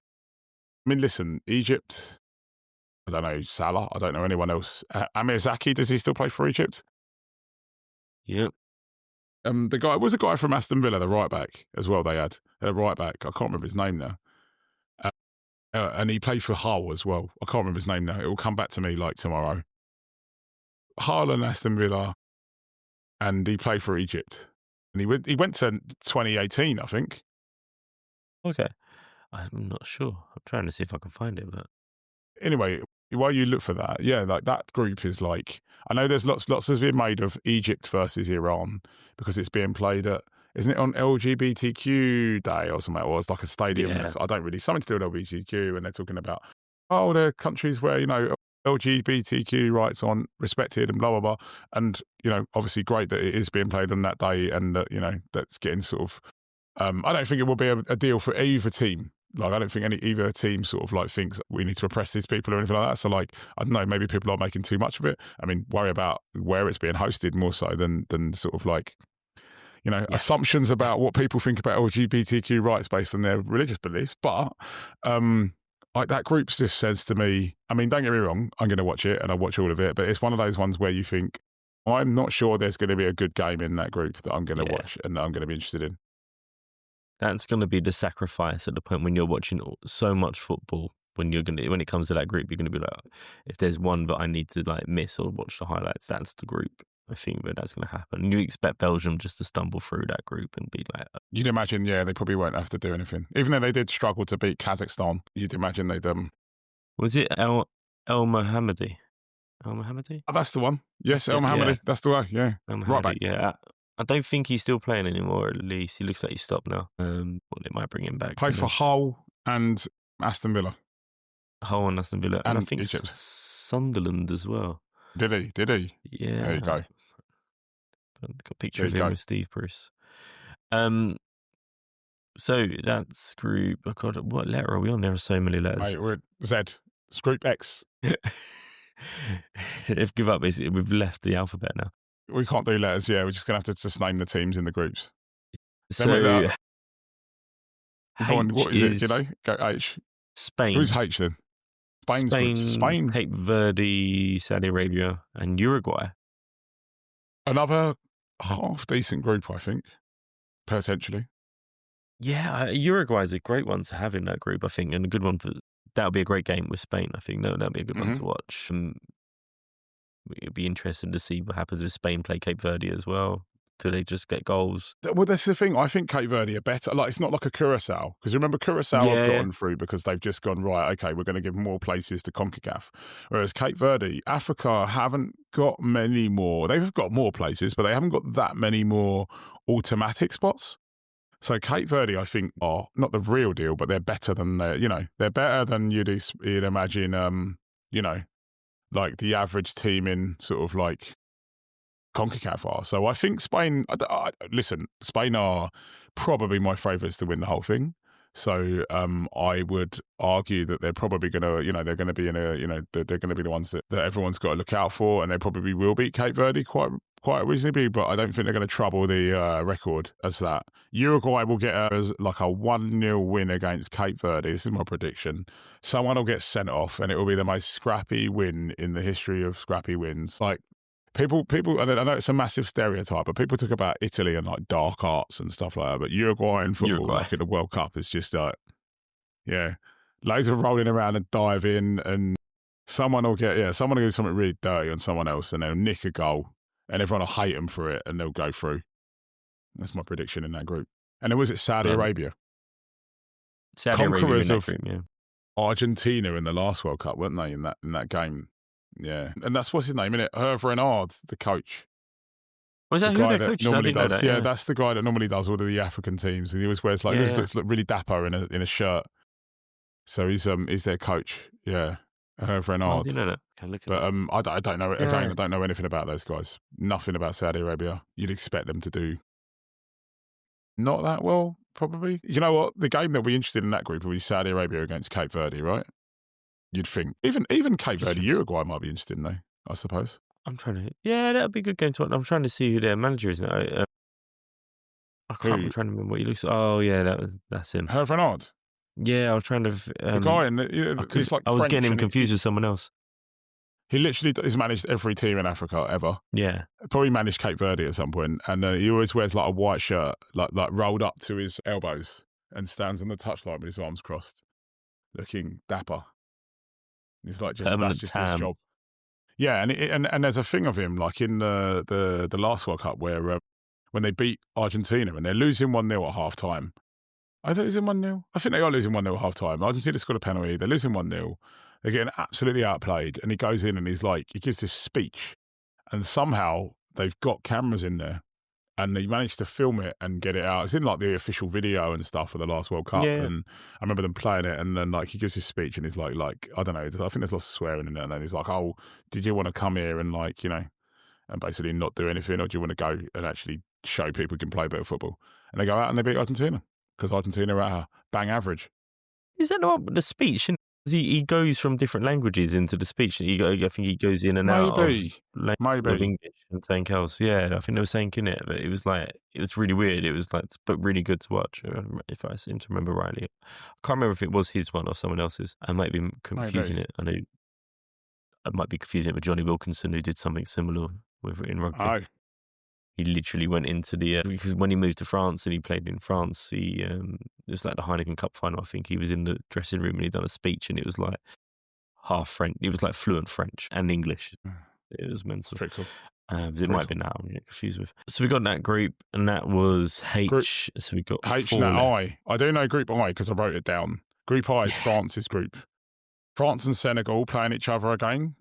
mean, listen, Egypt. I don't know Salah. I don't know anyone else. Amir Zaki, does he still play for Egypt? Yep. The guy was a guy from Aston Villa, the right back as well. They had a right back. I can't remember his name now. And he played for Hull as well. I can't remember his name now. It will come back to me like tomorrow. Hull and Aston Villa, and he played for Egypt. And he went to 2018, I think. Okay, I'm not sure. I'm trying to see if I can find it, but anyway. While you look for that, like that group is like, I know there's lots has been made of Egypt versus Iran because it's being played at, isn't it on LGBTQ day or something? Or it's like a stadium. Yeah. I don't really, something to do with LGBTQ, and they're talking about, they're countries where, LGBTQ rights aren't respected and blah, blah, blah. And, obviously great that it is being played on that day and that, that's getting sort of, I don't think it will be a deal for either team. Like, I don't think either team sort of like thinks we need to repress these people or anything like that. So like, I don't know, maybe people are making too much of it. I mean, worry about where it's being hosted more so than sort of like, assumptions about what people think about LGBTQ rights based on their religious beliefs. But that group just says to me, I mean, don't get me wrong, I'm going to watch it and I'll watch all of it, but it's one of those ones where you think, I'm not sure there's going to be a good game in that group that I'm going to watch and that I'm going to be interested in. That's going to be the sacrifice at the point when you're watching so much football. When it comes to that group, you're going to be like, if there's one that I need to like miss or watch the highlights, that's the group. I think that's going to happen. And you expect Belgium just to stumble through that group and be like... You'd imagine, they probably won't have to do anything. Even though they did struggle to beat Kazakhstan, you'd imagine they'd... Was it El Mohammadi? El Mohammadi? Oh, that's the one. Yes, El Mohammadi. Yeah. That's the one, yeah. Right back. Yeah. I don't think he's still playing anymore, at least. He looks like he's stopped now. Well, they might bring him back. Play for Hull and Aston Villa. Hull and Aston Villa. And I think Egypt. Sunderland as well. Did he? Yeah. There you go. Got a picture of him with Steve Bruce. So that's group... Oh God, what letter are we on? There are so many letters. Mate, we're at Z. It's group X. If give up, we've left the alphabet now. We can't do letters, we're just going to have to just name the teams in the groups. So, what is it, do you know? Go H. Spain. Who's H then? Spain, Cape Verde, Saudi Arabia, and Uruguay. Another half-decent group, I think, potentially. Yeah, Uruguay is a great one to have in that group, I think, and a good one that would be a great game with Spain, I think. That'd be a good one to watch. It'd be interesting to see what happens if Spain play Cape Verde as well. Do they just get goals? Well, that's the thing. I think Cape Verde are better. Like, it's not like a Curacao. Because remember, Curacao have gotten through because they've just gone, right, okay, we're going to give more places to CONCACAF. Whereas Cape Verde, Africa haven't got many more. They've got more places, but they haven't got that many more automatic spots. So Cape Verde, I think, are not the real deal, but they're better than, they're better than you'd imagine, like the average team in sort of like CONCACAF are. So I think Spain, listen, Spain are probably my favourites to win the whole thing. So I would argue that they're probably going to, they're going to be they're going to be the ones that everyone's got to look out for, and they probably will beat Cape Verde quite reasonably, but I don't think they're going to trouble the record as that. Uruguay will get a 1-0 win against Cape Verde. This is my prediction. Someone will get sent off, and it will be the most scrappy win in the history of scrappy wins. Like, People, and I know it's a massive stereotype, but people talk about Italy and like dark arts and stuff like that. But Uruguayan football, like in the World Cup, is just like, loads of rolling around and diving, and someone will do something really dirty on someone else, and they'll nick a goal, and everyone will hate them for it, and they'll go through. That's my prediction in that group. And then was it Saudi Arabia? Conquerors of Argentina in the last World Cup, weren't they? In that game. Yeah, and that's what's his name, isn't it? Hervé Renard, the coach. Was that who their coach normally does? Yeah, that's the guy that normally does all of the African teams. And he always wears he looks really dapper in a shirt. So he's their coach. Yeah, Hervé Renard. I didn't know that. Okay, look at but I don't know. Again, I don't know anything about those guys. Nothing about Saudi Arabia. You'd expect them to do not that well, probably. You know what? The game that we're interested in that group will be Saudi Arabia against Cape Verde, right? You'd think. Even Cape Verde, Uruguay might be interesting, though, I suppose. I'm trying to... Yeah, that would be a good game to watch. I'm trying to see who their manager is now. I'm trying to remember what he looks like. Oh, yeah, that's him. Hervé Renard? Yeah, I was trying to... the guy, he's like I was getting him confused with someone else. He literally has managed every team in Africa ever. Yeah. Probably managed Cape Verde at some point. And he always wears like a white shirt, like rolled up to his elbows, and stands on the touchline with his arms crossed, looking dapper. It's like that's just his job. Yeah, and there's a thing of him like in the last World Cup where when they beat Argentina and they're losing 1-0 at half time. Are they losing 1-0? I think they are losing 1-0 at half time. Argentina scored a penalty. They're losing 1-0. They're getting absolutely outplayed. And he goes in and he gives this speech. And somehow they've got cameras in there. And he managed to film it and get it out. It's in like the official video and stuff for the last World Cup. Yeah. And I remember them playing it. And then like he gives his speech and he's like, I don't know. I think there's lots of swearing in it. And then he's like, oh, did you want to come here and like, and basically not do anything? Or do you want to go and actually show people can play better football? And they go out and they beat Argentina because Argentina are at a bang average. Is that the one with the speech? He goes from different languages into the speech. I think he goes in and out of Maybe English and something else. Yeah, I think they were saying in it, but it was really weird. It was like, but really good to watch, if I seem to remember rightly. I can't remember if it was his one or someone else's. I might be confusing it. I know I might be confusing it with Johnny Wilkinson, who did something similar with it in rugby. Oh. He literally went into because when he moved to France and he played in France, it was like the Heineken Cup final. I think he was in the dressing room and he'd done a speech, and it was like half French. It was like fluent French and English. It was mental. Pretty cool. It might have been that I'm confused with. So we got that group, and that was H. So we got H. four. I do know Group I because I wrote it down. Group I is France's group. France and Senegal playing each other again.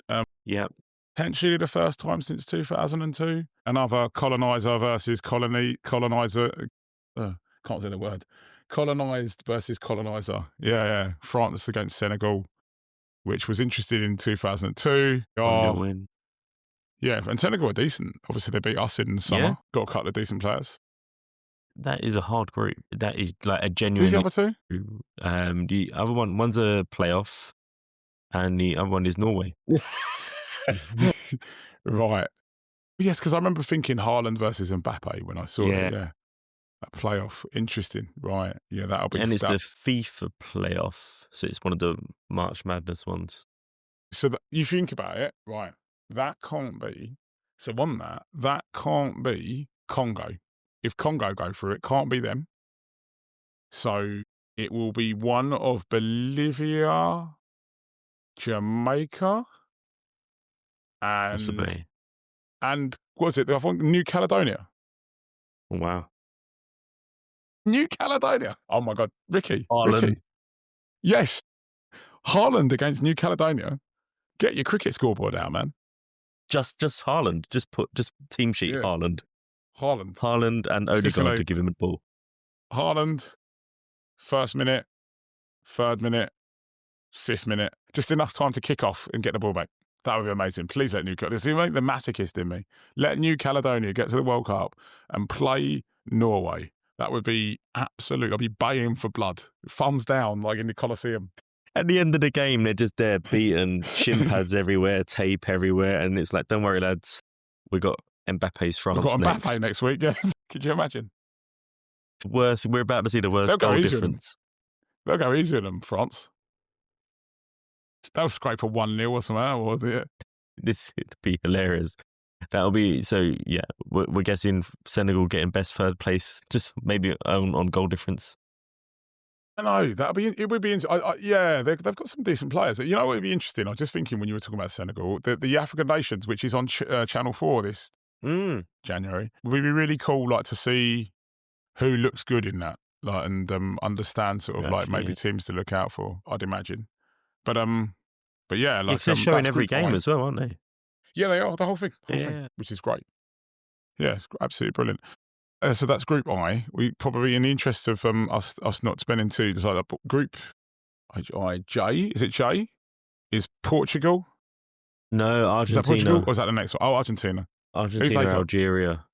Yep. Potentially the first time since 2002. Another colonizer versus colonizer. Can't say the word. Colonized versus colonizer. Yeah. France against Senegal, which was interesting in 2002. Win. Yeah, and Senegal are decent. Obviously, they beat us in the summer. Yeah. Got a couple of decent players. That is a hard group. That is like a genuine. Who's the other two? The other one's a playoff, and the other one is Norway. Right. Yes, because I remember thinking Haaland versus Mbappe when I saw it. Yeah. That playoff. Interesting. Right. Yeah, that'll be... And it's the FIFA playoff. So it's one of the March Madness ones. So you think about it, right, that can't be... So on that can't be Congo. If Congo go through it, can't be them. So it will be one of Bolivia, Jamaica, and... Possibly. And what was it? I think New Caledonia. Oh, wow. New Caledonia. Oh my God. Ricky. Haaland. Yes. Haaland against New Caledonia. Get your cricket scoreboard out, man. Just Haaland. Just team sheet Haaland. Haaland and Odegaard to give him a ball. Haaland, first minute, third minute, fifth minute. Just enough time to kick off and get the ball back. That would be amazing. Please let New Caledonia... See, the masochist in me. Let New Caledonia get to the World Cup and play Norway. That would be absolute. I'll be baying for blood. Thumbs down, like in the Colosseum. At the end of the game, they're just there beaten, shin pads everywhere, tape everywhere, and it's like, don't worry, lads, we got Mbappe's France next. We've got Mbappe next week, yeah. Could you imagine? We're about to see the worst goal difference. They'll go easy on them, France. They'll scrape a 1-0 or something. This would be hilarious. That'll be, so yeah, we're guessing Senegal getting best third place, just maybe on goal difference. I know, it would be, yeah, they've got some decent players. You know what would be interesting? I was just thinking when you were talking about Senegal, the African Nations, which is on Channel 4 this January, it would be really cool, like, to see who looks good in that, like, and understand sort of like maybe teams to look out for, I'd imagine. But yeah, like they're showing every game as well, aren't they? Yeah, they are, the whole thing, which is great. Yeah, it's absolutely brilliant. So that's Group I. We probably, in the interest of us not spending too, decided Group J. Is it J? Is Portugal? No, Argentina. Is that Portugal or is that the next one? Oh, Argentina. Argentina, Algeria.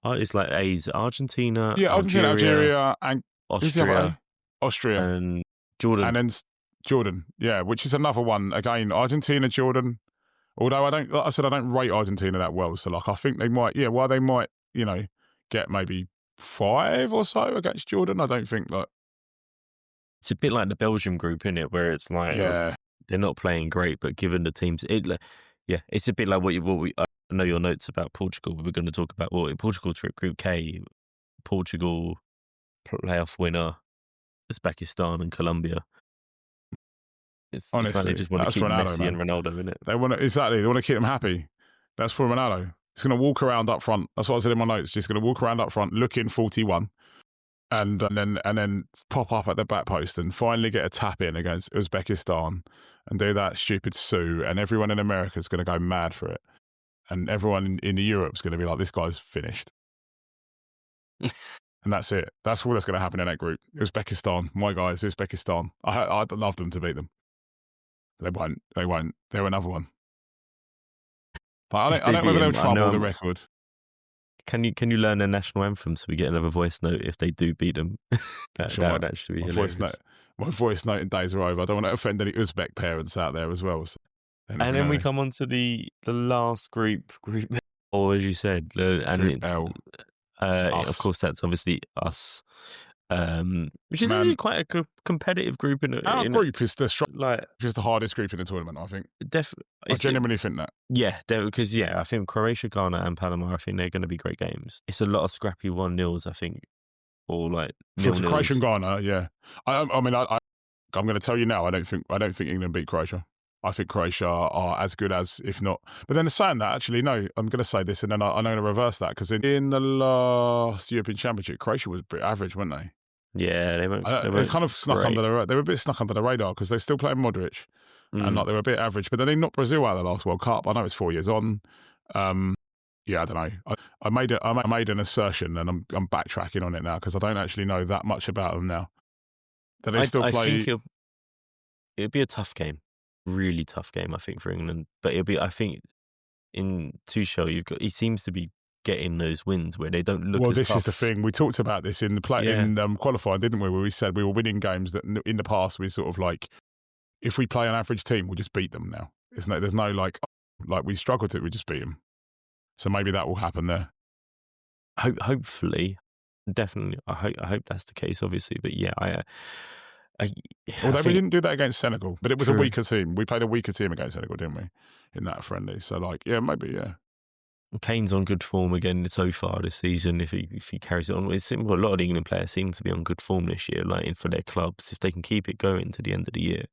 It's like A's. Argentina. Yeah, Argentina, Algeria, and Austria, and Jordan. And then Jordan. Yeah, which is another one again. Argentina, Jordan. Although I don't rate Argentina that well. So like I think they might. Yeah, while they might, get maybe 5 or so against Jordan, I don't think that. It's a bit like the Belgium group, isn't it? Where it's like they're not playing great, but given the teams, it's a bit like what we. I know your notes about Portugal. We're going to talk about Portugal trip, Group K, Portugal playoff winner, Uzbekistan and Colombia. It's honestly, like they just want to keep Ronaldo, Messi and Ronaldo, isn't it? They want to keep them happy. That's for Ronaldo. He's going to walk around up front. That's what I said in my notes. Just going to walk around up front, looking 41, and then pop up at the back post and finally get a tap in against Uzbekistan and do that stupid sue. And everyone in America is going to go mad for it, and everyone in Europe is going to be like, "This guy's finished." And that's it. That's all that's going to happen in that group. Uzbekistan, my guys, Uzbekistan. I'd love them to beat them. They won't. They're another one. But I don't know whether they'll trouble the record. Can you learn their national anthem so we get another voice note if they do beat them? That would actually be hilarious. My voice noting days are over. I don't want to offend any Uzbek parents out there as well. So and then we come on to the last group or as you said, and Group it's L. of course that's obviously us, which is actually quite a competitive group. Our group is the hardest group in the tournament, I think. I genuinely think that. Yeah, because I think Croatia, Ghana, and Panama, I think they're going to be great games. It's a lot of scrappy 1-0s, I think, or like for Croatia and Ghana. Yeah, I mean, I'm going to tell you now. I don't think England beat Croatia. I think Croatia are as good as, if not. But then saying that, actually, no, I'm going to say this, and then I'm going to reverse that because in the last European Championship, Croatia was pretty average, weren't they? Yeah, they weren't. They kind of snuck under the. They were a bit snuck under the radar because they're still playing Modric, and like they were a bit average. But then they knocked Brazil out of the last World Cup. I know it's 4 years on. Yeah, I don't know. I made an assertion, and I'm backtracking on it now because I don't actually know that much about them now. Do they still play? I think it'd be a tough game, really tough game. I think for England, but it'll be. I think in Tuchel, he seems to be getting those wins where they don't look. Well, as this tough. is the thing. We talked about this in the qualifying, didn't we? Where we said we were winning games that in the past we sort of like, if we play an average team, we'll just beat them. Now there's no like we struggled to, we just beat them. So maybe that will happen there. Hopefully, definitely. I hope that's the case. Obviously, but yeah, Although we didn't do that against Senegal, but it was a weaker team. We played a weaker team against Senegal, didn't we? In that friendly. So like, yeah, maybe, yeah. Kane's on good form again so far this season. If he carries it on, it's simple. A lot of the England players seem to be on good form this year, like for their clubs. If they can keep it going to the end of the year,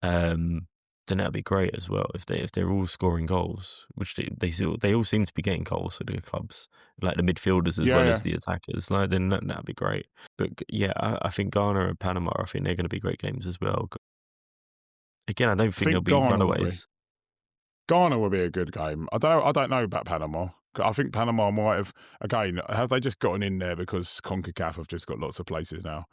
then that'd be great as well. If they're all scoring goals, which they all seem to be getting goals for their clubs, like the midfielders as well as the attackers. Like then that'd be great. But yeah, I think Ghana and Panama, I think they're going to be great games as well. Again, I don't think they'll be runaways. Ghana will be a good game. I don't know about Panama. I think Panama might have, again, have they just gotten in there because CONCACAF have just got lots of places now?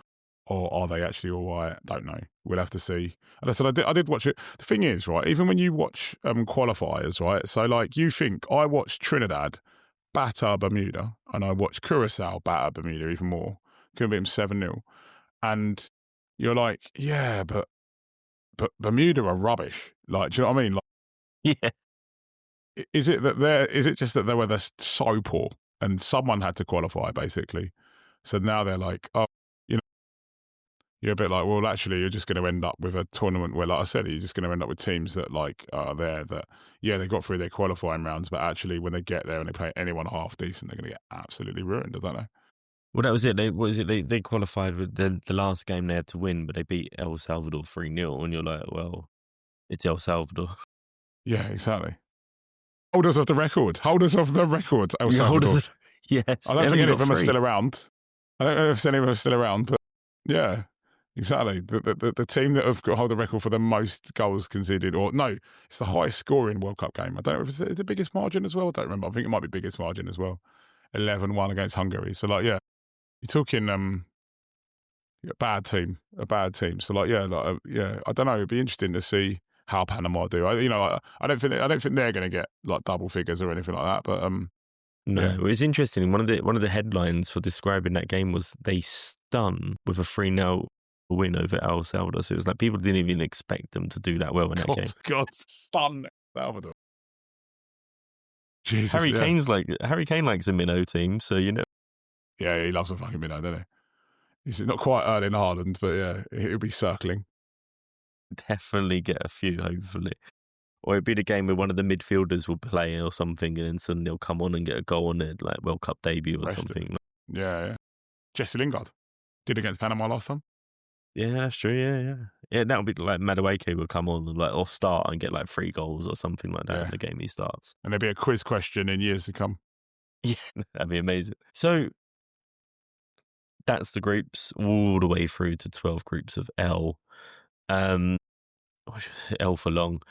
Or are they actually all right? Don't know. We'll have to see. And I said, I did watch it. The thing is, right, even when you watch qualifiers, right, so like you think, I watched Trinidad batter Bermuda, and I watched Curacao batter Bermuda even more. Couldn't beat them 7-0. And you're like, yeah, but Bermuda are rubbish. Like, do you know what I mean? Like, yeah. Is it just that they were so poor and someone had to qualify basically? So now they're like, oh, you know, you're a bit like, well, actually, you're just going to end up with a tournament where, like I said, you're just going to end up with teams that like are there that, yeah, they got through their qualifying rounds, but actually when they get there and they play anyone half decent, they're going to get absolutely ruined, don't they? Well, that was it. They qualified with the last game they had to win, but they beat El Salvador 3-0, and you're like, well, it's El Salvador. Yeah, exactly. Holders of the record, El Salvador. Yes. I don't think any of them are still around. I don't know if any of them are still around, but yeah, exactly. The team that have got hold the record for the most goals conceded, or no, it's the highest scoring World Cup game. I don't know if it's the biggest margin as well. I don't remember. I think it might be biggest margin as well. 11-1 against Hungary. So like, yeah, you're talking a bad team. So like, yeah, I don't know. It'd be interesting to see how Panama do. I don't think they're going to get like double figures or anything like that. But no, yeah. It was interesting. One of the headlines for describing that game was they stun with a 3-0 win over El Salvador. So it was like people didn't even expect them to do that well in that game. God, stun El Salvador. Jesus, Harry Kane likes a minnow team, so you know. Yeah, he loves a fucking minnow, doesn't he? He's not quite Erling Haaland, but yeah, he'll be circling. Definitely get a few, hopefully. Or it'd be the game where one of the midfielders will play or something, and then suddenly they'll come on and get a goal on their like World Cup debut or something. Yeah. Jesse Lingard did against Panama last time. Yeah, that's true. Yeah, that would be like Madueke will come on and or start and get like 3 goals or something like that in the game he starts. And there'll be a quiz question in years to come. Yeah, that'd be amazing. So that's the groups all the way through to 12 groups of L. L for long.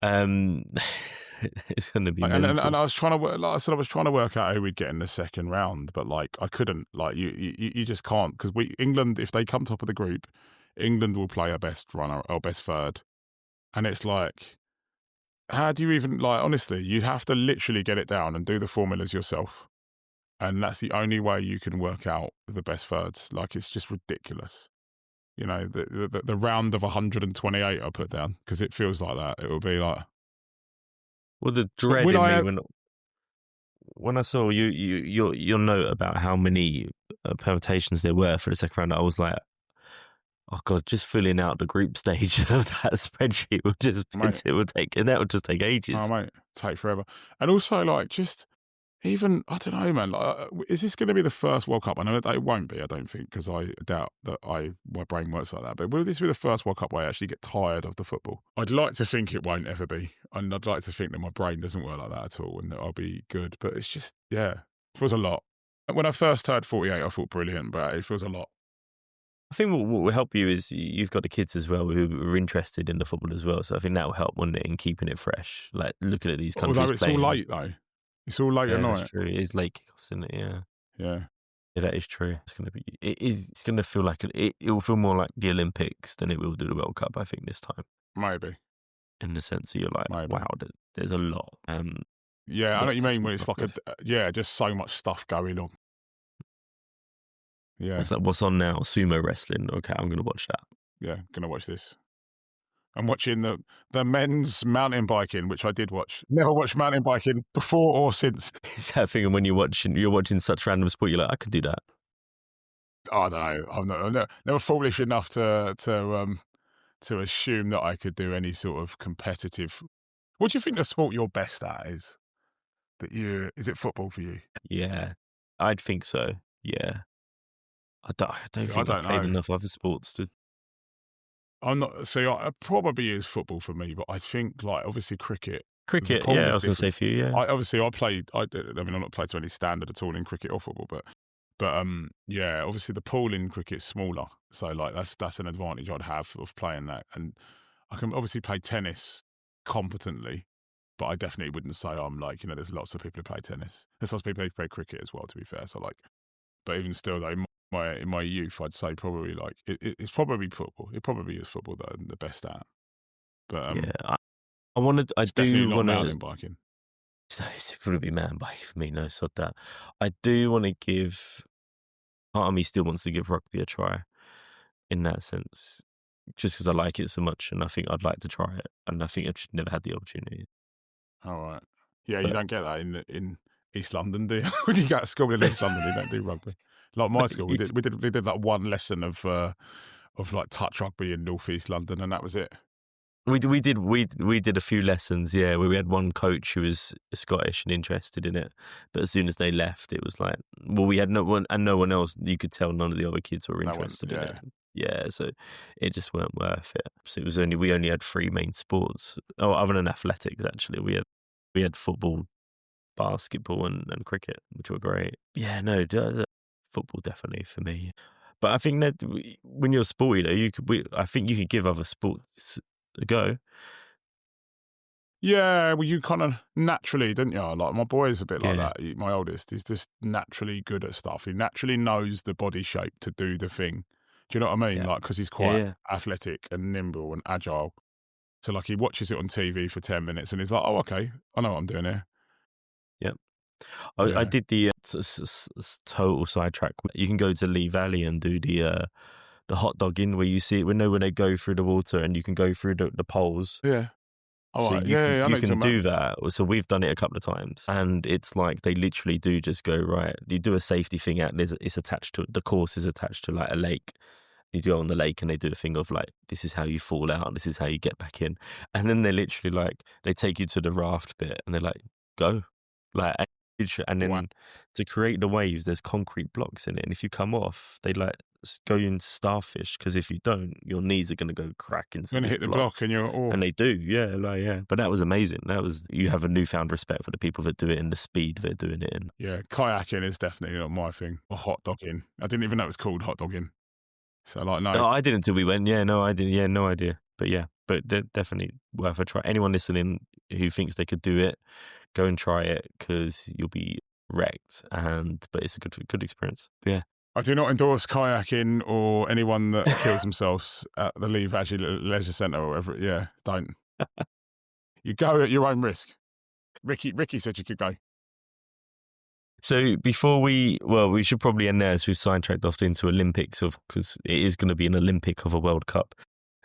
It's going to be mental. And I was trying to, like I said, I was trying to work out who we'd get in the second round, but like I couldn't. Like you just can't, because England, if they come top of the group, England will play our best runner or best third, and it's like, how do you even honestly? You have to literally get it down and do the formulas yourself, and that's the only way you can work out the best thirds. Like it's just ridiculous. You know, the round of 128 I put down, because it feels like that. It will be like. Well, the dread in me when I saw your note about how many permutations there were for the second round, I was like, oh god, just filling out the group stage of that spreadsheet would just that would just take ages. Oh mate, take forever. And also, like, just even, I don't know, man. Like, is this going to be the first World Cup? I know it won't be. I don't think, because I doubt that my brain works like that. But will this be the first World Cup where I actually get tired of the football? I'd like to think it won't ever be, and I'd like to think that my brain doesn't work like that at all, and that I'll be good. But it's just, yeah, it feels a lot. When I first heard 48, I thought brilliant, but it feels a lot. I think what will help you is you've got the kids as well who are interested in the football as well. So I think that will help, wouldn't it, in keeping it fresh. Like looking at these countries. Although it's all late though. It's all late at night. That's true. It is late kickoffs, isn't it? Yeah. Yeah. Yeah, that is true. It's going to feel like it will feel more like the Olympics than it will do the World Cup, I think, this time. Maybe. In the sense that you're like, wow, there's a lot. Yeah, I know what you mean. Where it's like just so much stuff going on. Yeah. It's like, what's on now? Sumo wrestling. Okay, I'm going to watch that. Yeah, going to watch this. I'm watching the men's mountain biking, which I did watch. Never watched mountain biking before or since. It's that thing when you're watching such random sport, you're like, I could do that. Oh, I don't know. I'm never foolish enough to assume that I could do any sort of competitive. What do you think the sport you're best at is? Is it football for you? Yeah, I'd think so. Yeah, I don't think I've played enough other sports to. I'm not. See, it probably is football for me, but I think, like, obviously cricket. Cricket, yeah, I was going to say for you, yeah. I played. I mean, I'm not played to any standard at all in cricket or football, but yeah, obviously the pool in cricket's smaller, so like that's an advantage I'd have of playing that, and I can obviously play tennis competently, but I definitely wouldn't say I'm like, there's lots of people who play tennis. There's lots of people who play cricket as well, to be fair. So like, but even still though, in my youth, I'd say probably like it's probably football. It probably is football that I'm the best at. But yeah, I do want to mountain biking. It's going to be mountain biking for me. No, sod that. I do want to give. Part of me still wants to give rugby a try, in that sense, just because I like it so much, and I think I'd like to try it, and I think I've just never had the opportunity. All right. Yeah, you don't get that in East London, do you? When you go to school in East London, you don't do rugby. Like my school, we did like one lesson of like touch rugby in North East London, and that was it. We did a few lessons, yeah, where we had one coach who was Scottish and interested in it, but as soon as they left, it was like, well, we had no one else. You could tell none of the other kids were interested in it. Yeah, so it just weren't worth it. So we only had 3 main sports. Oh, other than athletics, actually, we had football, basketball, and cricket, which were great. Yeah, no, football definitely for me. But I think that when you're a sport, I think you could give other sports a go. Yeah, well, you kind of naturally, didn't you? Like my boy's a bit like that. My oldest is just naturally good at stuff. He naturally knows the body shape to do the thing. Do you know what I mean? Yeah. Like, because he's quite athletic and nimble and agile. So like he watches it on TV for 10 minutes and he's like, oh, okay, I know what I'm doing here. Yep. I did the total sidetrack. You can go to Lee Valley and do the hot dogging, where you see it when they go through the water and you can go through the poles. Yeah. Oh, so right. you can do that. So we've done it a couple of times, and it's like they literally do just go, right, you do a safety thing out, it's attached to, the course is attached to like a lake. You go on the lake and they do a thing of like, this is how you fall out, this is how you get back in. And then they're literally like, they take you to the raft bit and they're like, go. Like, and then to create the waves, there's concrete blocks in it. And if you come off, they like go into starfish, because if you don't, your knees are going to go crack into You're going to hit the block and you're all... And they do, yeah. But that was amazing. You have a newfound respect for the people that do it and the speed they're doing it in. Yeah, kayaking is definitely not my thing. Or hot dogging. I didn't even know it was called hot dogging. So like, no. No, I didn't until we went. Yeah, no, I didn't. Yeah, no idea. But yeah, definitely worth a try. Anyone listening who thinks they could do it, go and try it, because you'll be wrecked. But it's a good experience. Yeah. I do not endorse kayaking or anyone that kills themselves at the Lee Valley Leisure Centre or whatever. Yeah, don't. You go at your own risk. Ricky said you could go. So before we should probably end there as we've sidetracked off into Olympics because it is going to be an Olympic of a World Cup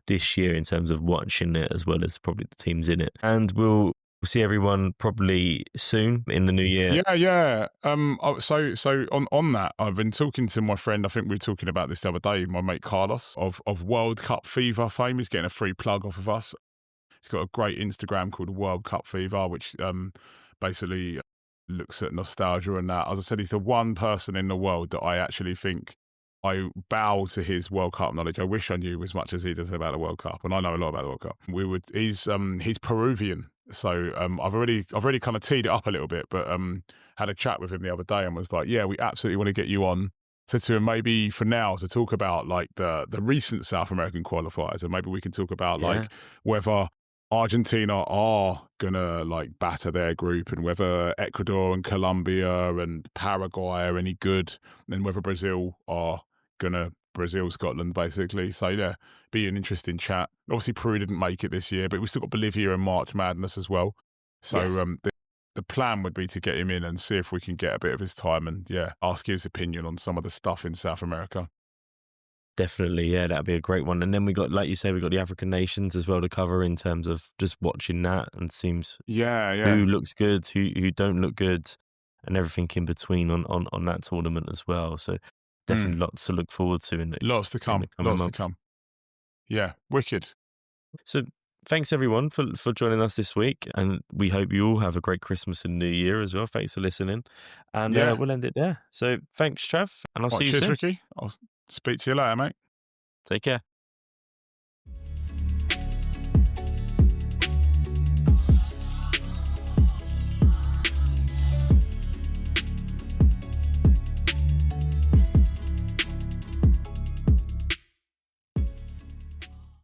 this year in terms of watching it as well as probably the teams in it. And we'll see everyone probably soon in the new year. Yeah. So on that, I've been talking to my friend. I think we were talking about this the other day. My mate Carlos of World Cup Fever fame. He's getting a free plug off of us. He's got a great Instagram called World Cup Fever, which basically looks at nostalgia and that. As I said, he's the one person in the world that I actually think I bow to his World Cup knowledge. I wish I knew as much as he does about the World Cup, and I know a lot about the World Cup. He's Peruvian, so I've already kind of teed it up a little bit, but had a chat with him the other day and was like, yeah, we absolutely want to get you on. Said to him, maybe for now to talk about like the recent South American qualifiers, and maybe we can talk about like whether Argentina are gonna like batter their group, and whether Ecuador and Colombia and Paraguay are any good, and whether Brazil are gonna Brazil Scotland basically. So yeah, be an interesting chat. Obviously Peru didn't make it this year, but we still got Bolivia and March Madness as well. So the plan would be to get him in and see if we can get a bit of his time and ask his opinion on some of the stuff in South America. Definitely, yeah, that'd be a great one. And then we got, like you say, we got the African nations as well to cover in terms of just watching that and seems who looks good, who don't look good, and everything in between on that tournament as well. So definitely lots to look forward to in the lots to come. Lots to come. Yeah, wicked. So thanks everyone for joining us this week, and we hope you all have a great Christmas and New Year as well. Thanks for listening, and we'll end it there. So thanks, Trav, and I'll see you soon. Cheers, Ricky. I'll speak to you later, mate. Take care.